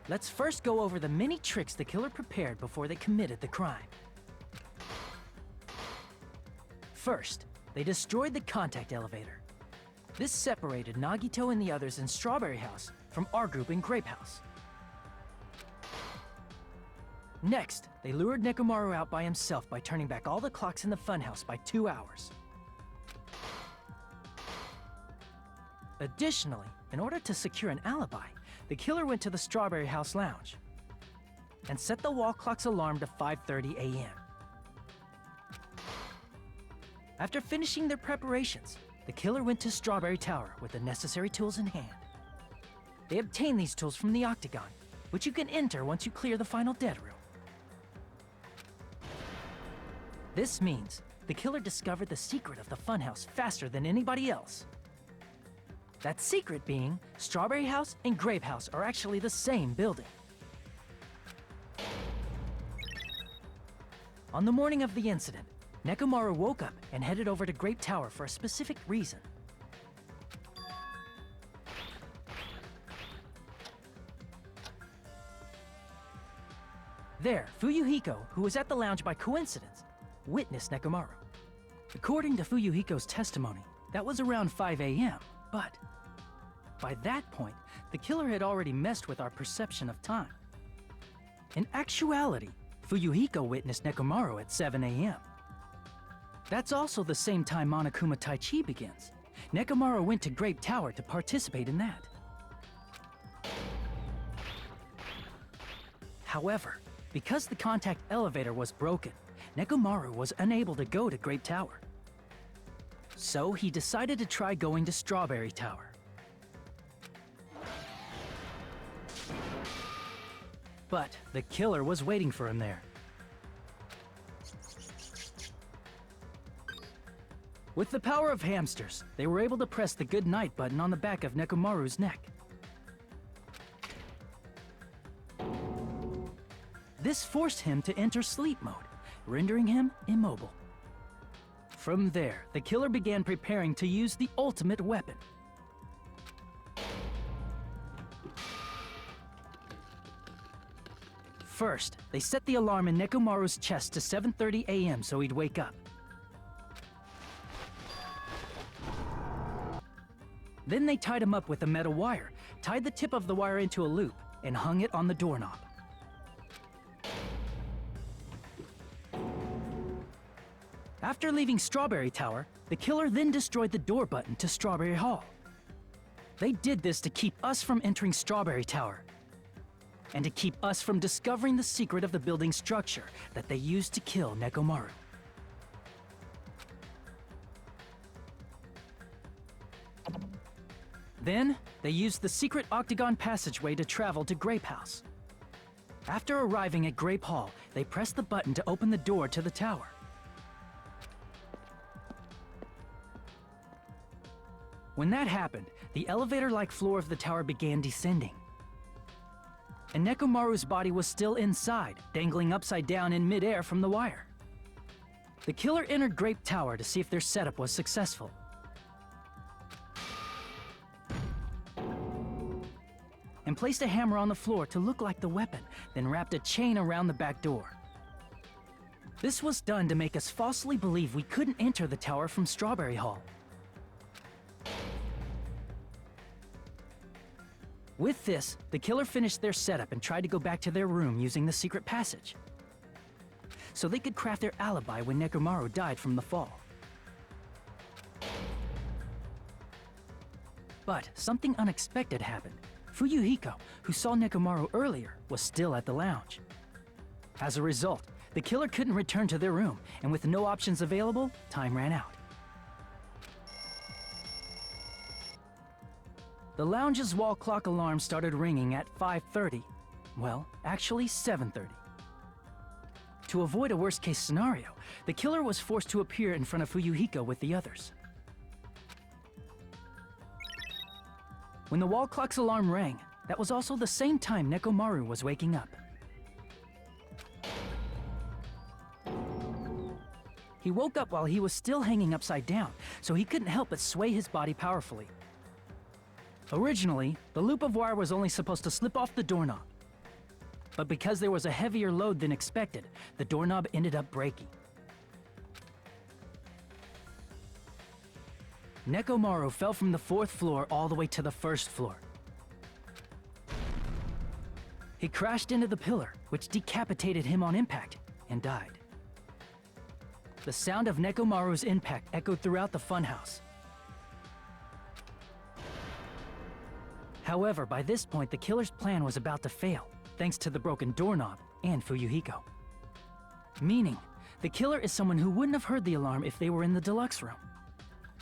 Let's first go over the many tricks the killer prepared before they committed the crime. First, they destroyed the contact elevator. This separated Nagito and the others in Strawberry House from our group in Grape House. Next, they lured Nekomaru out by himself by turning back all the clocks in the funhouse by 2 hours. Additionally, in order to secure an alibi, the killer went to the Strawberry House lounge and set the wall clock's alarm to 5:30 a.m. After finishing their preparations, the killer went to Strawberry Tower with the necessary tools in hand. They obtained these tools from the Octagon, which you can enter once you clear the final dead room. This means the killer discovered the secret of the funhouse faster than anybody else. That secret being, Strawberry House and Grape House are actually the same building. On the morning of the incident, Nekomaru woke up and headed over to Grape Tower for a specific reason. There, Fuyuhiko, who was at the lounge by coincidence, witnessed Nekomaru. According to Fuyuhiko's testimony, that was around 5 a.m., but by that point, the killer had already messed with our perception of time. In actuality, Fuyuhiko witnessed Nekomaru at 7 a.m. That's also the same time Monokuma Taichi begins. Nekomaru went to Grape Tower to participate in that. However, because the contact elevator was broken, Nekomaru was unable to go to Grape Tower. So he decided to try going to Strawberry Tower. But the killer was waiting for him there. With the power of hamsters, they were able to press the good night button on the back of Nekomaru's neck. This forced him to enter sleep mode, rendering him immobile. From there, the killer began preparing to use the ultimate weapon. First, they set the alarm in Nekomaru's chest to 7:30 a.m. so he'd wake up. Then they tied him up with a metal wire, tied the tip of the wire into a loop, and hung it on the doorknob. After leaving Strawberry Tower, the killer then destroyed the door button to Strawberry Hall. They did this to keep us from entering Strawberry Tower, and to keep us from discovering the secret of the building's structure that they used to kill Nekomaru. Then, they used the secret octagon passageway to travel to Grape House. After arriving at Grape Hall, they pressed the button to open the door to the tower. When that happened, the elevator-like floor of the tower began descending. And Nekomaru's body was still inside, dangling upside down in midair from the wire. The killer entered Grape Tower to see if their setup was successful. And placed a hammer on the floor to look like the weapon, then wrapped a chain around the back door. This was done to make us falsely believe we couldn't enter the tower from Strawberry Hall. With this, the killer finished their setup and tried to go back to their room using the secret passage, so they could craft their alibi when Nekomaru died from the fall. But something unexpected happened. Fuyuhiko, who saw Nekomaru earlier, was still at the lounge. As a result, the killer couldn't return to their room, and with no options available, time ran out. The lounge's wall clock alarm started ringing at 5:30. Well, actually 7:30. To avoid a worst-case scenario, the killer was forced to appear in front of Fuyuhiko with the others. When the wall clock's alarm rang, that was also the same time Nekomaru was waking up. He woke up while he was still hanging upside down, so he couldn't help but sway his body powerfully. Originally, the loop of wire was only supposed to slip off the doorknob. But because there was a heavier load than expected, the doorknob ended up breaking. Nekomaru fell from the 4th floor all the way to the 1st floor. He crashed into the pillar, which decapitated him on impact, and died. The sound of Nekomaru's impact echoed throughout the funhouse. However, by this point, the killer's plan was about to fail, thanks to the broken doorknob and Fuyuhiko. Meaning, the killer is someone who wouldn't have heard the alarm if they were in the deluxe room.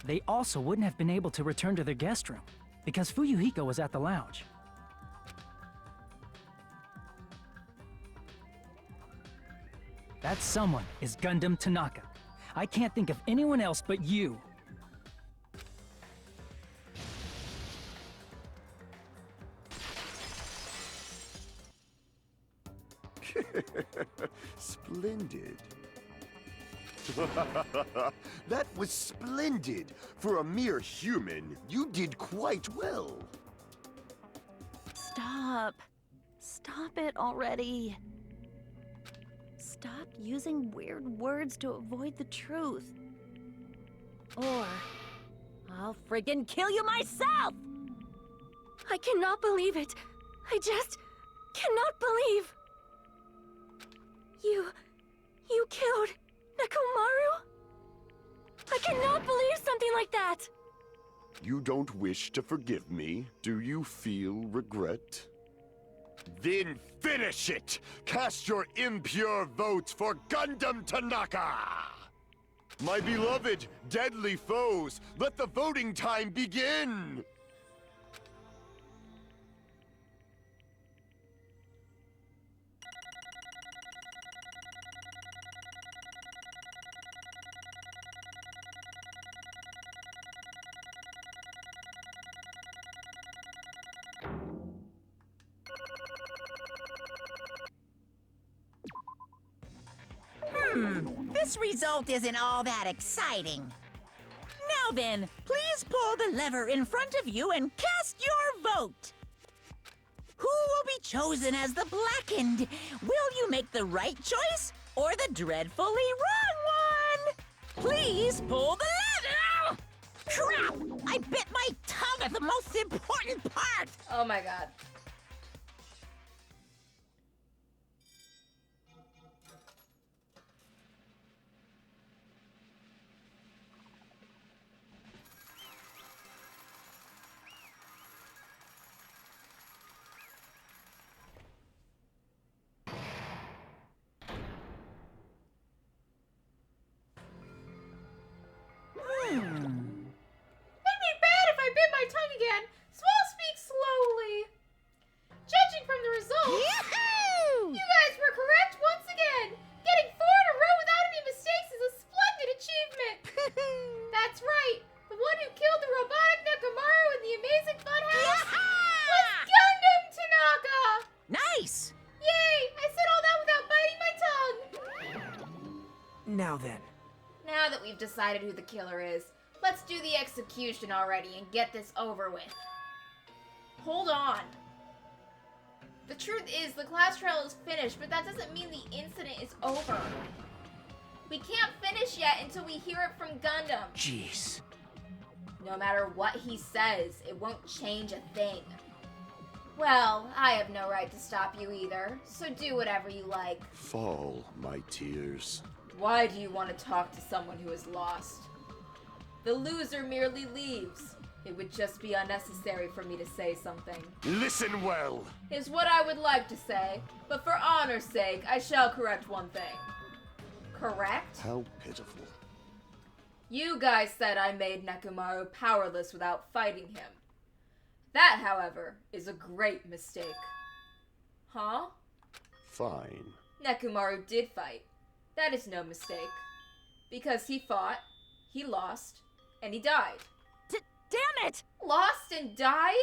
They also wouldn't have been able to return to their guest room, because Fuyuhiko was at the lounge. That someone is Gundam Tanaka. I can't think of anyone else but you. Splendid. That was splendid. For a mere human, you did quite well. Stop. Stop it already. Stop using weird words to avoid the truth. Or I'll friggin' kill you myself! I cannot believe it. I just cannot believe. You killed Nekomaru? I cannot believe something like that! You don't wish to forgive me? Do you feel regret? Then finish it! Cast your impure votes for Gundam Tanaka! My beloved, deadly foes, let the voting time begin! This result isn't all that exciting. Now then, please pull the lever in front of you and cast your vote. Who will be chosen as the blackened? Will you make the right choice or the dreadfully wrong one? Please pull the lever! Crap! I bit my tongue at the most important part! Oh my god. It'd be bad if I bit my tongue again, so I'll speak slowly. Judging from the results, you guys were correct once again. Getting 4 in a row without any mistakes is a splendid achievement. That's right. The one who killed the robotic Nekomaru in the Amazing Funhouse was Gundam Tanaka. Nice! Yay! I said all that without biting my tongue. Now then. Now that we've decided who the killer is, let's do the execution already and get this over with. Hold on. The truth is, the class trial is finished, but that doesn't mean the incident is over. We can't finish yet until we hear it from Gundam. Jeez. No matter what he says, it won't change a thing. Well, I have no right to stop you either, so do whatever you like. Fall, my tears. Why do you want to talk to someone who is lost? The loser merely leaves. It would just be unnecessary for me to say something. Listen well. Is what I would like to say, but for honor's sake, I shall correct one thing. Correct? How pitiful. You guys said I made Nekomaru powerless without fighting him. That, however, is a great mistake. Huh? Fine. Nekomaru did fight. That is no mistake. Because he fought, he lost, and he died. Damn it! Lost and died?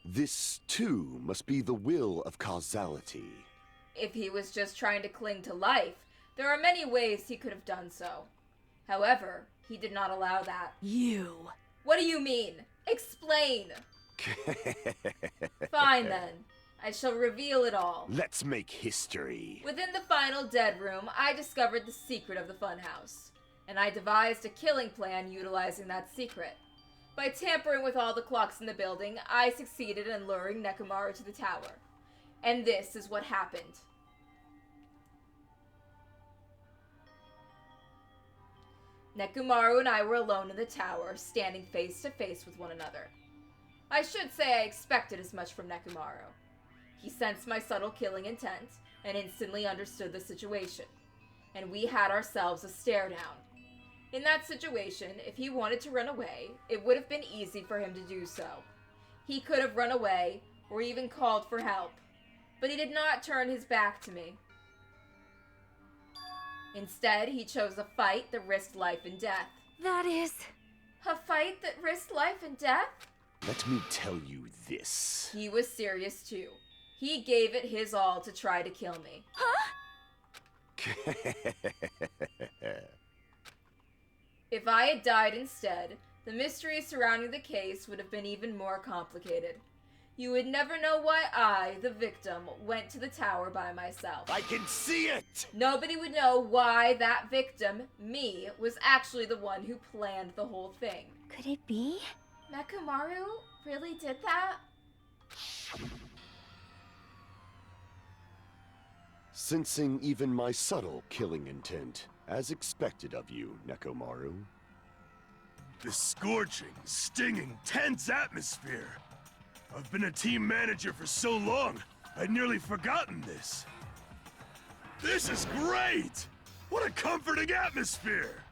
This, too, must be the will of causality. If he was just trying to cling to life, there are many ways he could have done so. However, he did not allow that. You. What do you mean? Explain! Fine then. I shall reveal it all. Let's make history. Within the final dead room, I discovered the secret of the funhouse. And I devised a killing plan utilizing that secret. By tampering with all the clocks in the building, I succeeded in luring Nekomaru to the tower. And this is what happened. Nekomaru and I were alone in the tower, standing face to face with one another. I should say I expected as much from Nekomaru. He sensed my subtle killing intent, and instantly understood the situation. And we had ourselves a stare down. In that situation, if he wanted to run away, it would have been easy for him to do so. He could have run away, or even called for help. But he did not turn his back to me. Instead, he chose a fight that risked life and death. That is... A fight that risked life and death? Let me tell you this. He was serious too. He gave it his all to try to kill me. Huh? If I had died instead, the mystery surrounding the case would have been even more complicated. You would never know why I, the victim, went to the tower by myself. I can see it! Nobody would know why that victim, me, was actually the one who planned the whole thing. Could it be? Nekomaru really did that? Sensing even my subtle killing intent, as expected of you, Nekomaru. The scorching, stinging, tense atmosphere. I've been a team manager for so long, I'd nearly forgotten this. This is great! What a comforting atmosphere!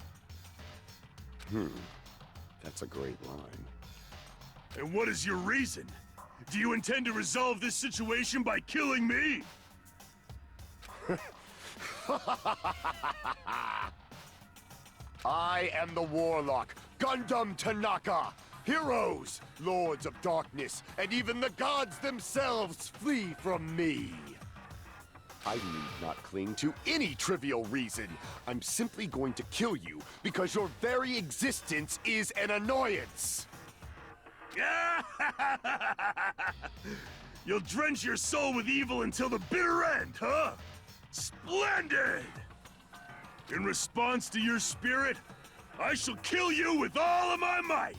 That's a great line. And what is your reason? Do you intend to resolve this situation by killing me? I am the Warlock, Gundam Tanaka. Heroes, Lords of Darkness, and even the gods themselves flee from me. I need not cling to any trivial reason. I'm simply going to kill you because your very existence is an annoyance. You'll drench your soul with evil until the bitter end, huh? Splendid! In response to your spirit, I shall kill you with all of my might.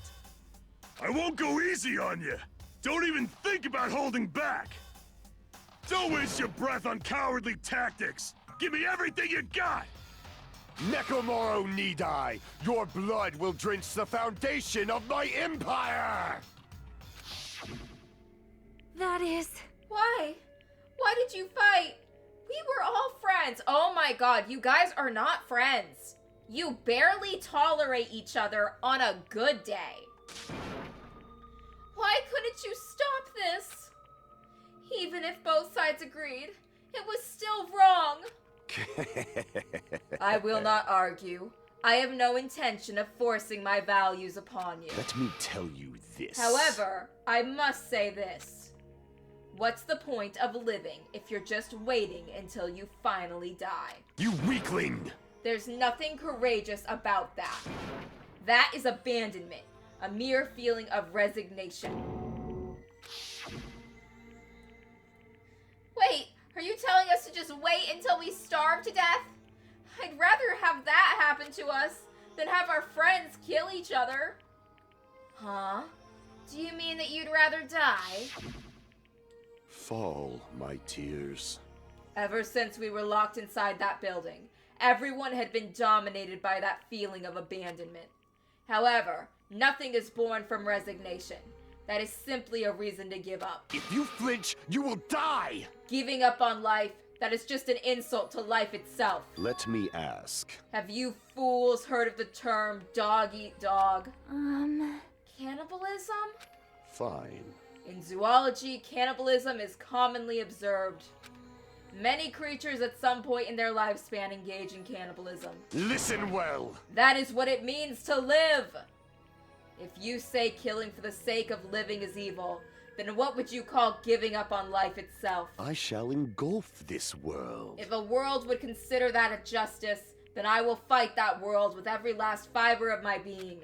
I won't go easy on you. Don't even think about holding back. Don't waste your breath on cowardly tactics. Give me everything you got. Nekomaru Nidai, your blood will drench the foundation of my empire! That is... Why? Why did you fight? We were all friends. Oh my god, you guys are not friends. You barely tolerate each other on a good day. Why couldn't you stop this? Even if both sides agreed, it was still wrong. I will not argue. I have no intention of forcing my values upon you. Let me tell you this. However, I must say this. What's the point of living if you're just waiting until you finally die? You weakling! There's nothing courageous about that. That is abandonment, a mere feeling of resignation. Wait, are you telling us to just wait until we starve to death? I'd rather have that happen to us than have our friends kill each other. Huh? Do you mean that you'd rather die? Fall, my tears. Ever since we were locked inside that building, everyone had been dominated by that feeling of abandonment. However, nothing is born from resignation. That is simply a reason to give up. If you flinch, you will die! Giving up on life, that is just an insult to life itself. Let me ask. Have you fools heard of the term dog eat dog? Cannibalism? Fine. In zoology, cannibalism is commonly observed. Many creatures at some point in their lifespan engage in cannibalism. Listen well! That is what it means to live! If you say killing for the sake of living is evil, then what would you call giving up on life itself? I shall engulf this world. If a world would consider that a justice, then I will fight that world with every last fiber of my being.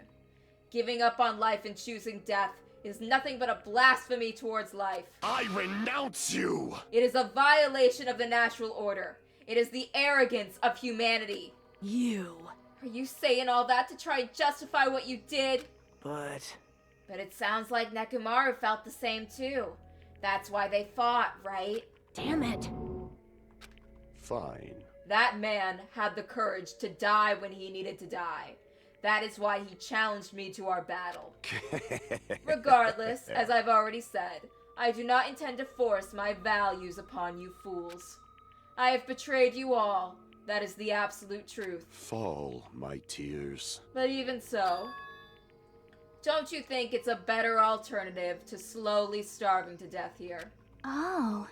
Giving up on life and choosing death is nothing but a blasphemy towards life. I renounce you! It is a violation of the natural order. It is the arrogance of humanity. You. Are you saying all that to try and justify what you did? But it sounds like Nekomaru felt the same too. That's why they fought, right? Damn it. Fine. That man had the courage to die when he needed to die. That is why he challenged me to our battle. Regardless, as I've already said, I do not intend to force my values upon you fools. I have betrayed you all. That is the absolute truth. Fall, my tears. But even so, don't you think it's a better alternative to slowly starving to death here? Oh,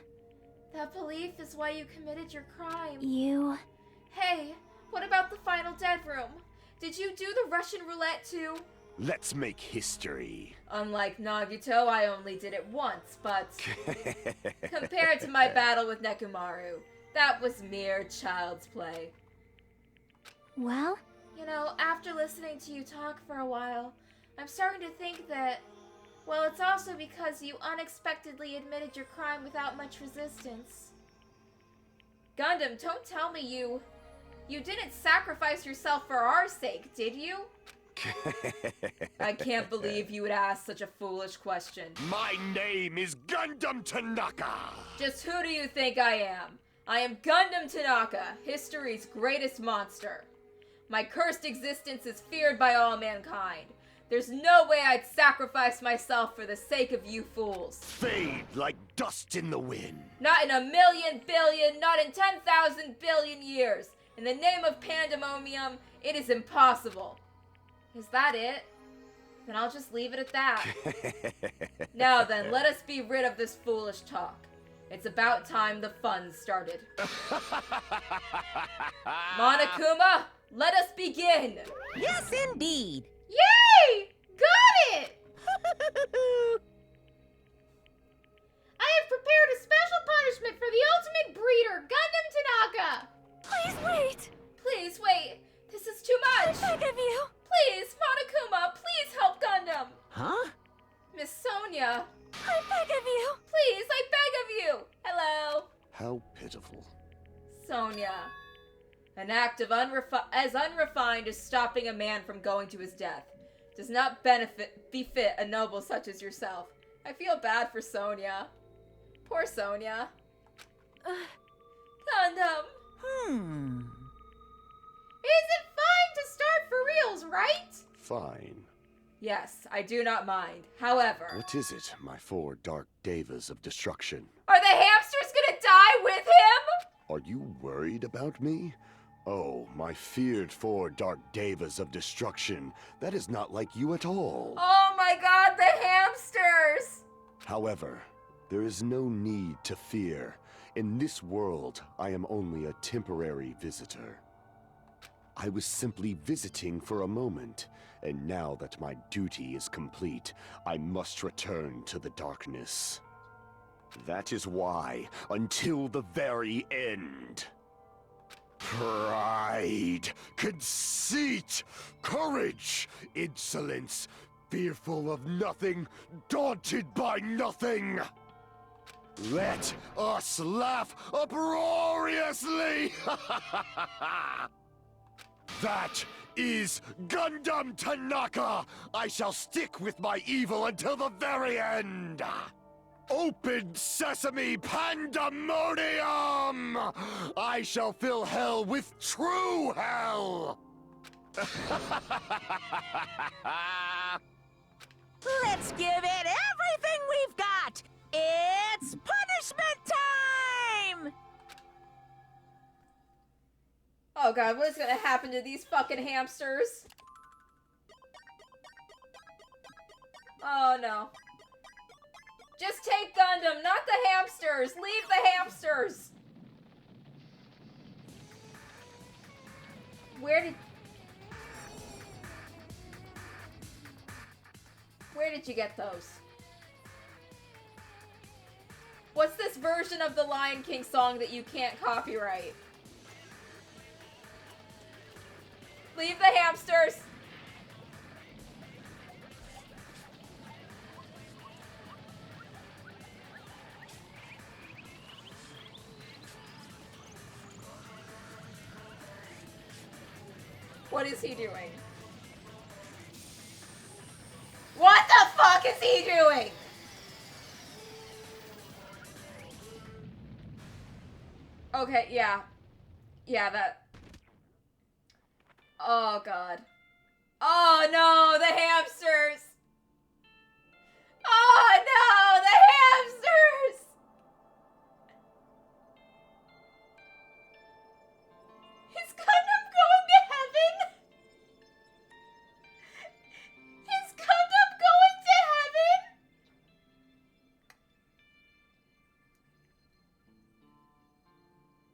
That belief is why you committed your crime. you... Hey, What about the final dead room? Did you do the Russian roulette too? Let's make history. Unlike Nagito, I only did it once, but compared to my battle with Nekomaru, that was mere child's play. Well? You know, after listening to you talk for a while, I'm starting to think that, well, it's also because you unexpectedly admitted your crime without much resistance. Gundam, don't tell me you didn't sacrifice yourself for our sake, did you? I can't believe you would ask such a foolish question. My name is Gundam Tanaka! Just who do you think I am? I am Gundam Tanaka, history's greatest monster. My cursed existence is feared by all mankind. There's no way I'd sacrifice myself for the sake of you fools. Fade like dust in the wind. Not in a million billion, not in 10,000 billion years. In the name of pandemonium, it is impossible. Is that it? Then I'll just leave it at that. Now then, let us be rid of this foolish talk. It's about time the fun started. Monokuma, let us begin! Yes, indeed. Yay! Got it! I have prepared a special punishment for the ultimate breeder, Gundam Tanaka! Please wait! Please wait! This is too much! I beg of you! Please, Monokuma, please help Gundam! Huh? Miss Sonia, I beg of you! please, I beg of you! Hello? How pitiful. Sonia. An act of as unrefined as stopping a man from going to his death does not befit a noble such as yourself. I feel bad for Sonia. Poor Sonia. Gundam. Is it fine to start for reals, right? Fine. Yes, I do not mind. However... What is it, my 4 dark devas of destruction? Are the hamsters gonna die with him? Are you worried about me? Oh, my feared 4 dark devas of destruction. That is not like you at all. Oh my god, the hamsters! However, there is no need to fear. In this world, I am only a temporary visitor. I was simply visiting for a moment, and now that my duty is complete, I must return to the darkness. That is why, until the very end. Pride, conceit, courage, insolence, fearful of nothing, daunted by nothing. Let us laugh uproariously! That is Gundam Tanaka! I shall stick with my evil until the very end! Open sesame pandemonium! I shall fill hell with true hell! Let's give it everything we've got! It's punishment time! Oh god, what is gonna happen to these fucking hamsters? Oh no. Just take Gundam, not the hamsters! Leave the hamsters! Where did you get those? What's this version of the Lion King song that you can't copyright? Leave the hamsters! What is he doing? What the fuck is he doing? Okay, yeah. Yeah, that... Oh, God. Oh, no, the hamsters! Oh, no, the hamsters! Is Gundam going to heaven? Is Gundam going to heaven?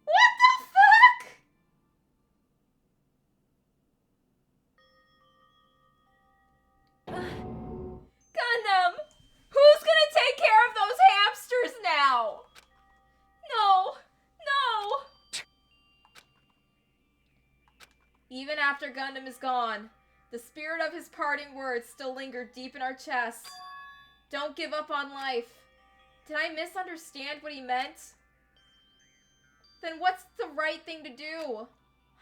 What the fuck? Even after Gundam is gone, the spirit of his parting words still lingered deep in our chests. Don't give up on life. Did I misunderstand what he meant? Then what's the right thing to do?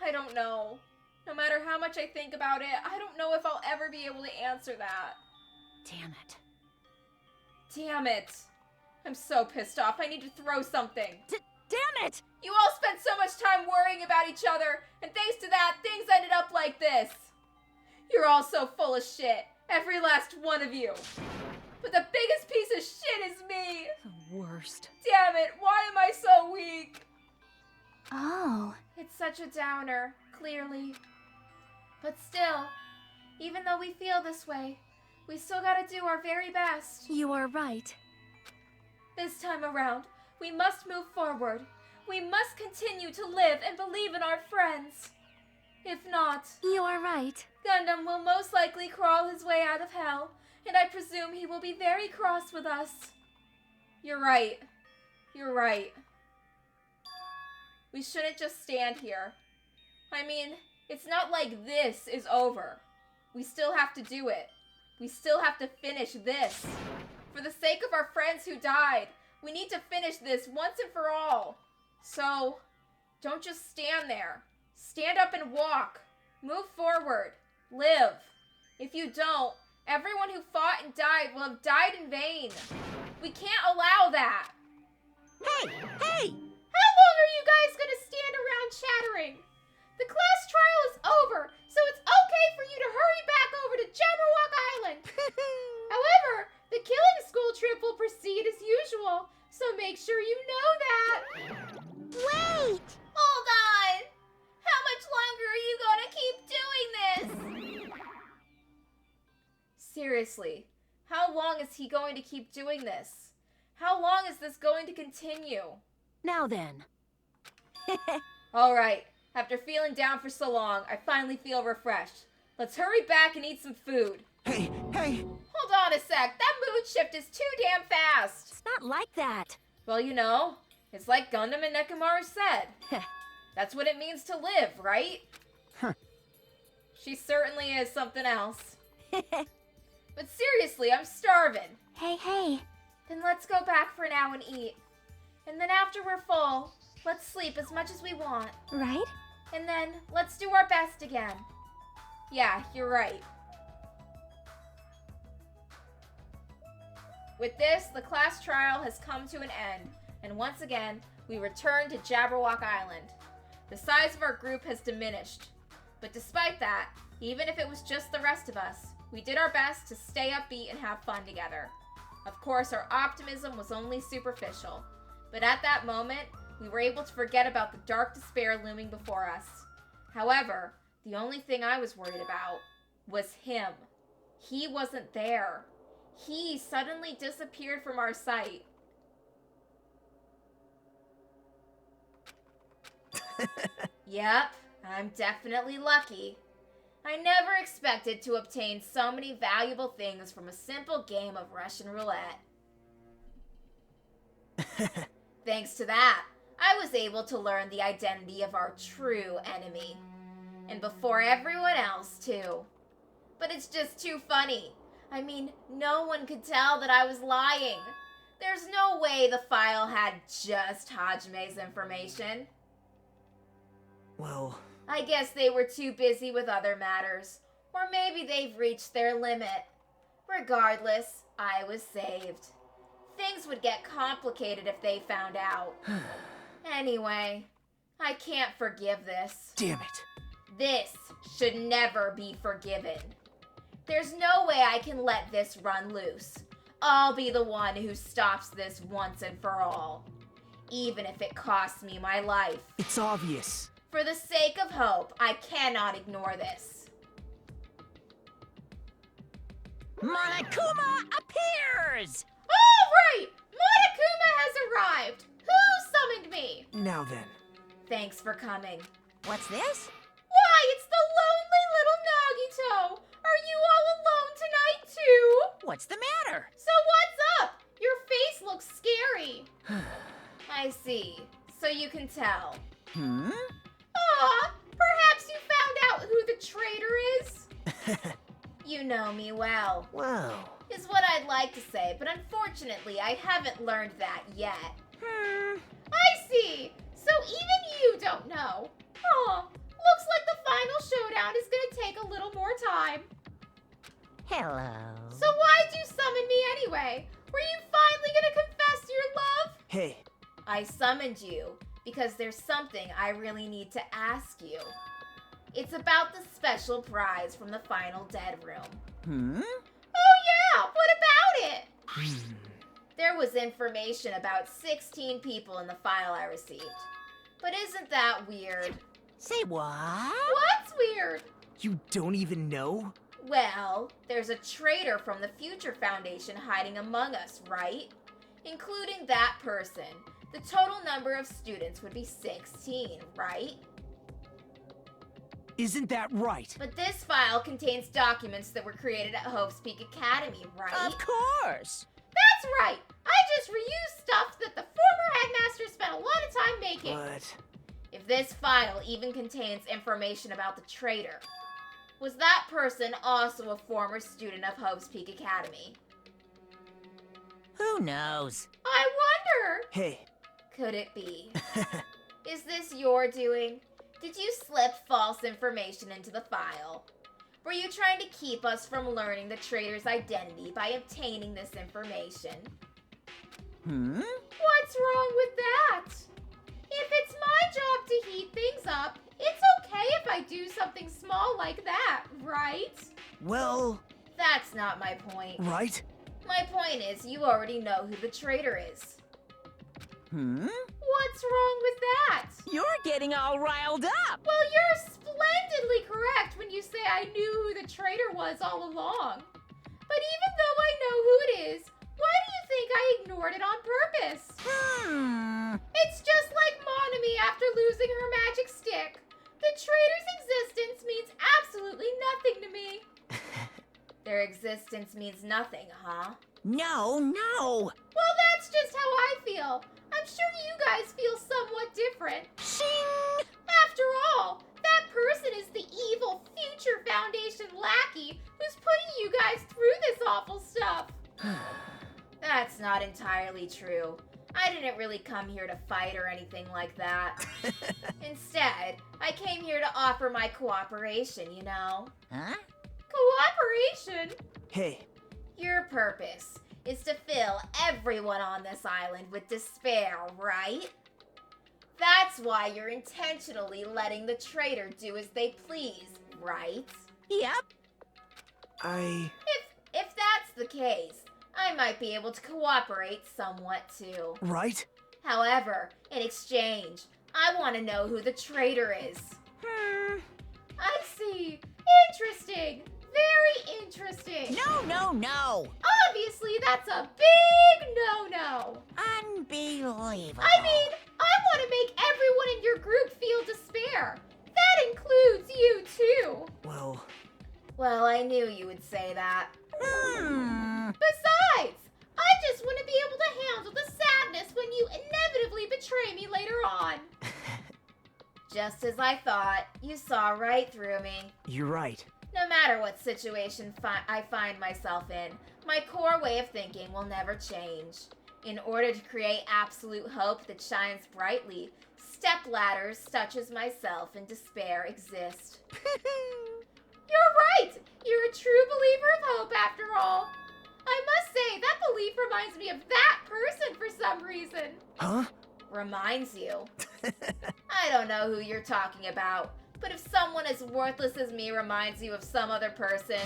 I don't know. No matter how much I think about it, I don't know if I'll ever be able to answer that. Damn it. Damn it. I'm so pissed off. I need to throw something. Damn it! You all spent so much time worrying about each other, and thanks to that, things ended up like this. You're all so full of shit. Every last one of you. But the biggest piece of shit is me. The worst. Damn it, why am I so weak? Oh. It's such a downer, clearly. But still, even though we feel this way, we still gotta do our very best. You are right. This time around, we must move forward. We must continue to live and believe in our friends. If not, You are right. Gundam will most likely crawl his way out of hell, and I presume he will be very cross with us. You're right. You're right. We shouldn't just stand here. I mean, it's not like this is over. We still have to do it. We still have to finish this. For the sake of our friends who died, we need to finish this once and for all. So, don't just stand there. Stand up and walk. Move forward. Live. If you don't, everyone who fought and died will have died in vain. We can't allow that. Hey! Hey! How long are you guys gonna stand around chattering? The class trial is over, so it's okay for you to hurry back over to Jabberwock Island. However, the killing school trip will proceed as usual, so make sure you know that. Wait! Hold on! How much longer are you gonna keep doing this? Seriously, how long is he going to keep doing this? How long is this going to continue? Now then. Alright, after feeling down for so long, I finally feel refreshed. Let's hurry back and eat some food. Hey, hey! Hold on a sec, that mood shift is too damn fast. It's not like that. Well, you know, it's like Gundam and Nekomaru said. That's what it means to live, right? Huh. She certainly is something else. But seriously, I'm starving. Hey. Then let's go back for now and eat. And then after we're full, let's sleep as much as we want. Right? And then let's do our best again. Yeah, you're right. With this, the class trial has come to an end, and once again, we return to Jabberwock Island. The size of our group has diminished. But despite that, even if it was just the rest of us, we did our best to stay upbeat and have fun together. Of course, our optimism was only superficial, but at that moment, we were able to forget about the dark despair looming before us. However, the only thing I was worried about was him. He wasn't there. He suddenly disappeared from our sight. Yep, I'm definitely lucky. I never expected to obtain so many valuable things from a simple game of Russian roulette. Thanks to that, I was able to learn the identity of our true enemy. And before everyone else, too. But it's just too funny. I mean, no one could tell that I was lying. There's no way the file had just Hajime's information. Well, I guess they were too busy with other matters. Or maybe they've reached their limit. Regardless, I was saved. Things would get complicated if they found out. Anyway, I can't forgive this. damn it. This should never be forgiven. There's no way I can let this run loose. I'll be the one who stops this once and for all. Even if it costs me my life. It's obvious. For the sake of hope, I cannot ignore this. Monokuma appears! All right! Monokuma has arrived! Who summoned me? Now then. Thanks for coming. What's this? Why, it's the lonely little Nagito! Are you all alone tonight, too? What's the matter? So what's up? Your face looks scary. I see. So you can tell. Hmm? Aw, perhaps you found out who the traitor is? You know me well. Wow. Is what I'd like to say, but unfortunately, I haven't learned that yet. I see. So even you don't know. Oh, looks like the final showdown is gonna take a little more time. Hello. So why'd you summon me anyway? Were you finally gonna confess your love? Hey, I summoned you because there's something I really need to ask you. It's about the special prize from the final dead room. Oh yeah, what about it? There was information about 16 people in the file I received. But isn't that weird? Say what? What's weird? you don't even know? Well, there's a traitor from the Future Foundation hiding among us, right? Including that person. The total number of students would be 16, right? Isn't that right? But this file contains documents that were created at Hope's Peak Academy, right? Of course. That's right! I just reused stuff that the former headmaster spent a lot of time making. But... If this file even contains information about the traitor, was that person also a former student of Hope's Peak Academy? Who knows? I wonder! Hey, Could it be? Is this your doing? Did you slip false information into the file? Were you trying to keep us from learning the traitor's identity by obtaining this information? What's wrong with that? If it's my job to heat things up, it's okay if I do something small like that, right? well, That's not my point. right? My point is, you already know who the traitor is. What's wrong with that? You're getting all riled up. Well, you're splendidly correct when you say I knew who the traitor was all along. But even though I know who it is, why do you think I ignored it on purpose? It's just like Monami after losing her magic stick. The traitor's existence means absolutely nothing to me. Their existence means nothing, huh? No. Well, that's just how I feel. I'm sure you guys feel somewhat different. Shing! After all, that person is the evil Future Foundation lackey who's putting you guys through this awful stuff. That's not entirely true. I didn't really come here to fight or anything like that. Instead, I came here to offer my cooperation, you know? Huh? Cooperation? Hey, Your purpose is to fill everyone on this island with despair, right? That's why you're intentionally letting the traitor do as they please, right? Yep. If that's the case, I might be able to cooperate somewhat too. right? However, in exchange, I want to know who the traitor is. I see. Interesting. Very interesting. No. Obviously, that's a big no-no. Unbelievable. I mean, I want to make everyone in your group feel despair. That includes you, too. Well, I knew you would say that. Hmm. Besides, I just want to be able to handle the sadness when you inevitably betray me later on. Just as I thought, you saw right through me. you're right. No matter what situation I find myself in, my core way of thinking will never change. In order to create absolute hope that shines brightly, stepladders such as myself in despair exist. You're right! You're a true believer of hope after all. I must say, that belief reminds me of that person for some reason. Huh? Reminds you? I don't know who you're talking about, but if someone as worthless as me reminds you of some other person,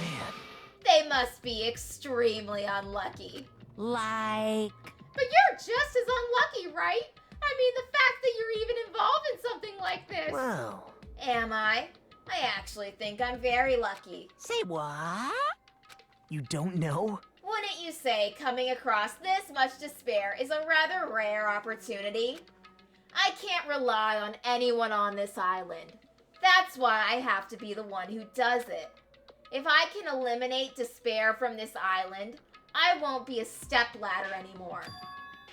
they must be extremely unlucky. Like... But you're just as unlucky, right? I mean, the fact that you're even involved in something like this. Well, Am I? I actually think I'm very lucky. Say what? you don't know? Wouldn't you say coming across this much despair is a rather rare opportunity? I can't rely on anyone on this island. That's why I have to be the one who does it. If I can eliminate despair from this island, I won't be a stepladder anymore.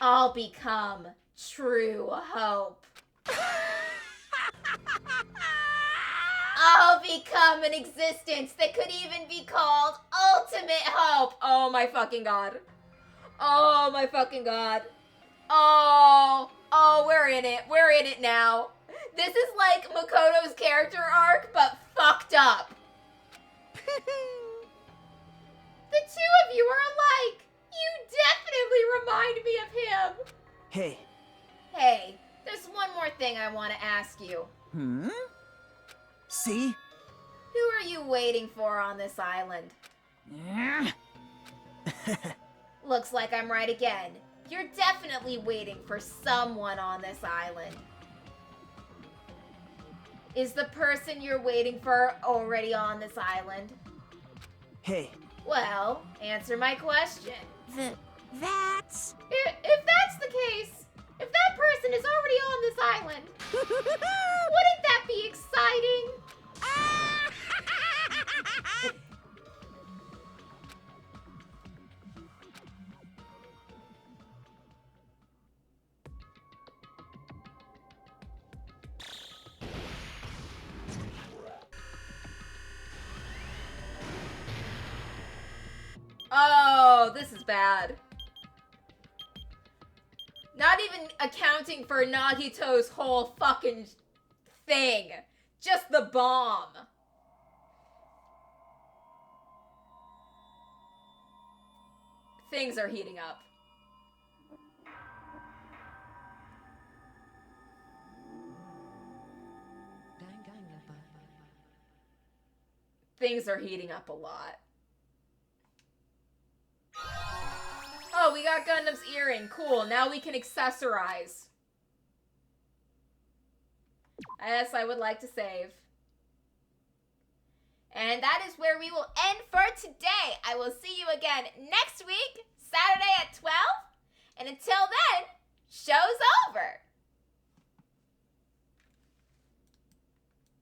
I'll become true hope. I'll become an existence that could even be called ultimate hope. Oh my fucking god. Oh my fucking god. Oh, we're in it. We're in it now. This is like Makoto's character arc, but fucked up. The two of you are alike. You definitely remind me of him. Hey. Hey, there's one more thing I want to ask you. See? Who are you waiting for on this island? Looks like I'm right again. You're definitely waiting for someone on this island. Is the person you're waiting for already on this island? Hey. Well, answer my question. That's... If that's the case, if that person is already on this island, wouldn't that be exciting? Oh, this is bad. Not even accounting for Nagito's whole fucking thing. Just the bomb. Things are heating up. Things are heating up a lot. Oh, we got Gundam's earring. Cool. Now we can accessorize. Yes, I would like to save. And that is where we will end for today. I will see you again next week, Saturday at 12. And until then, shows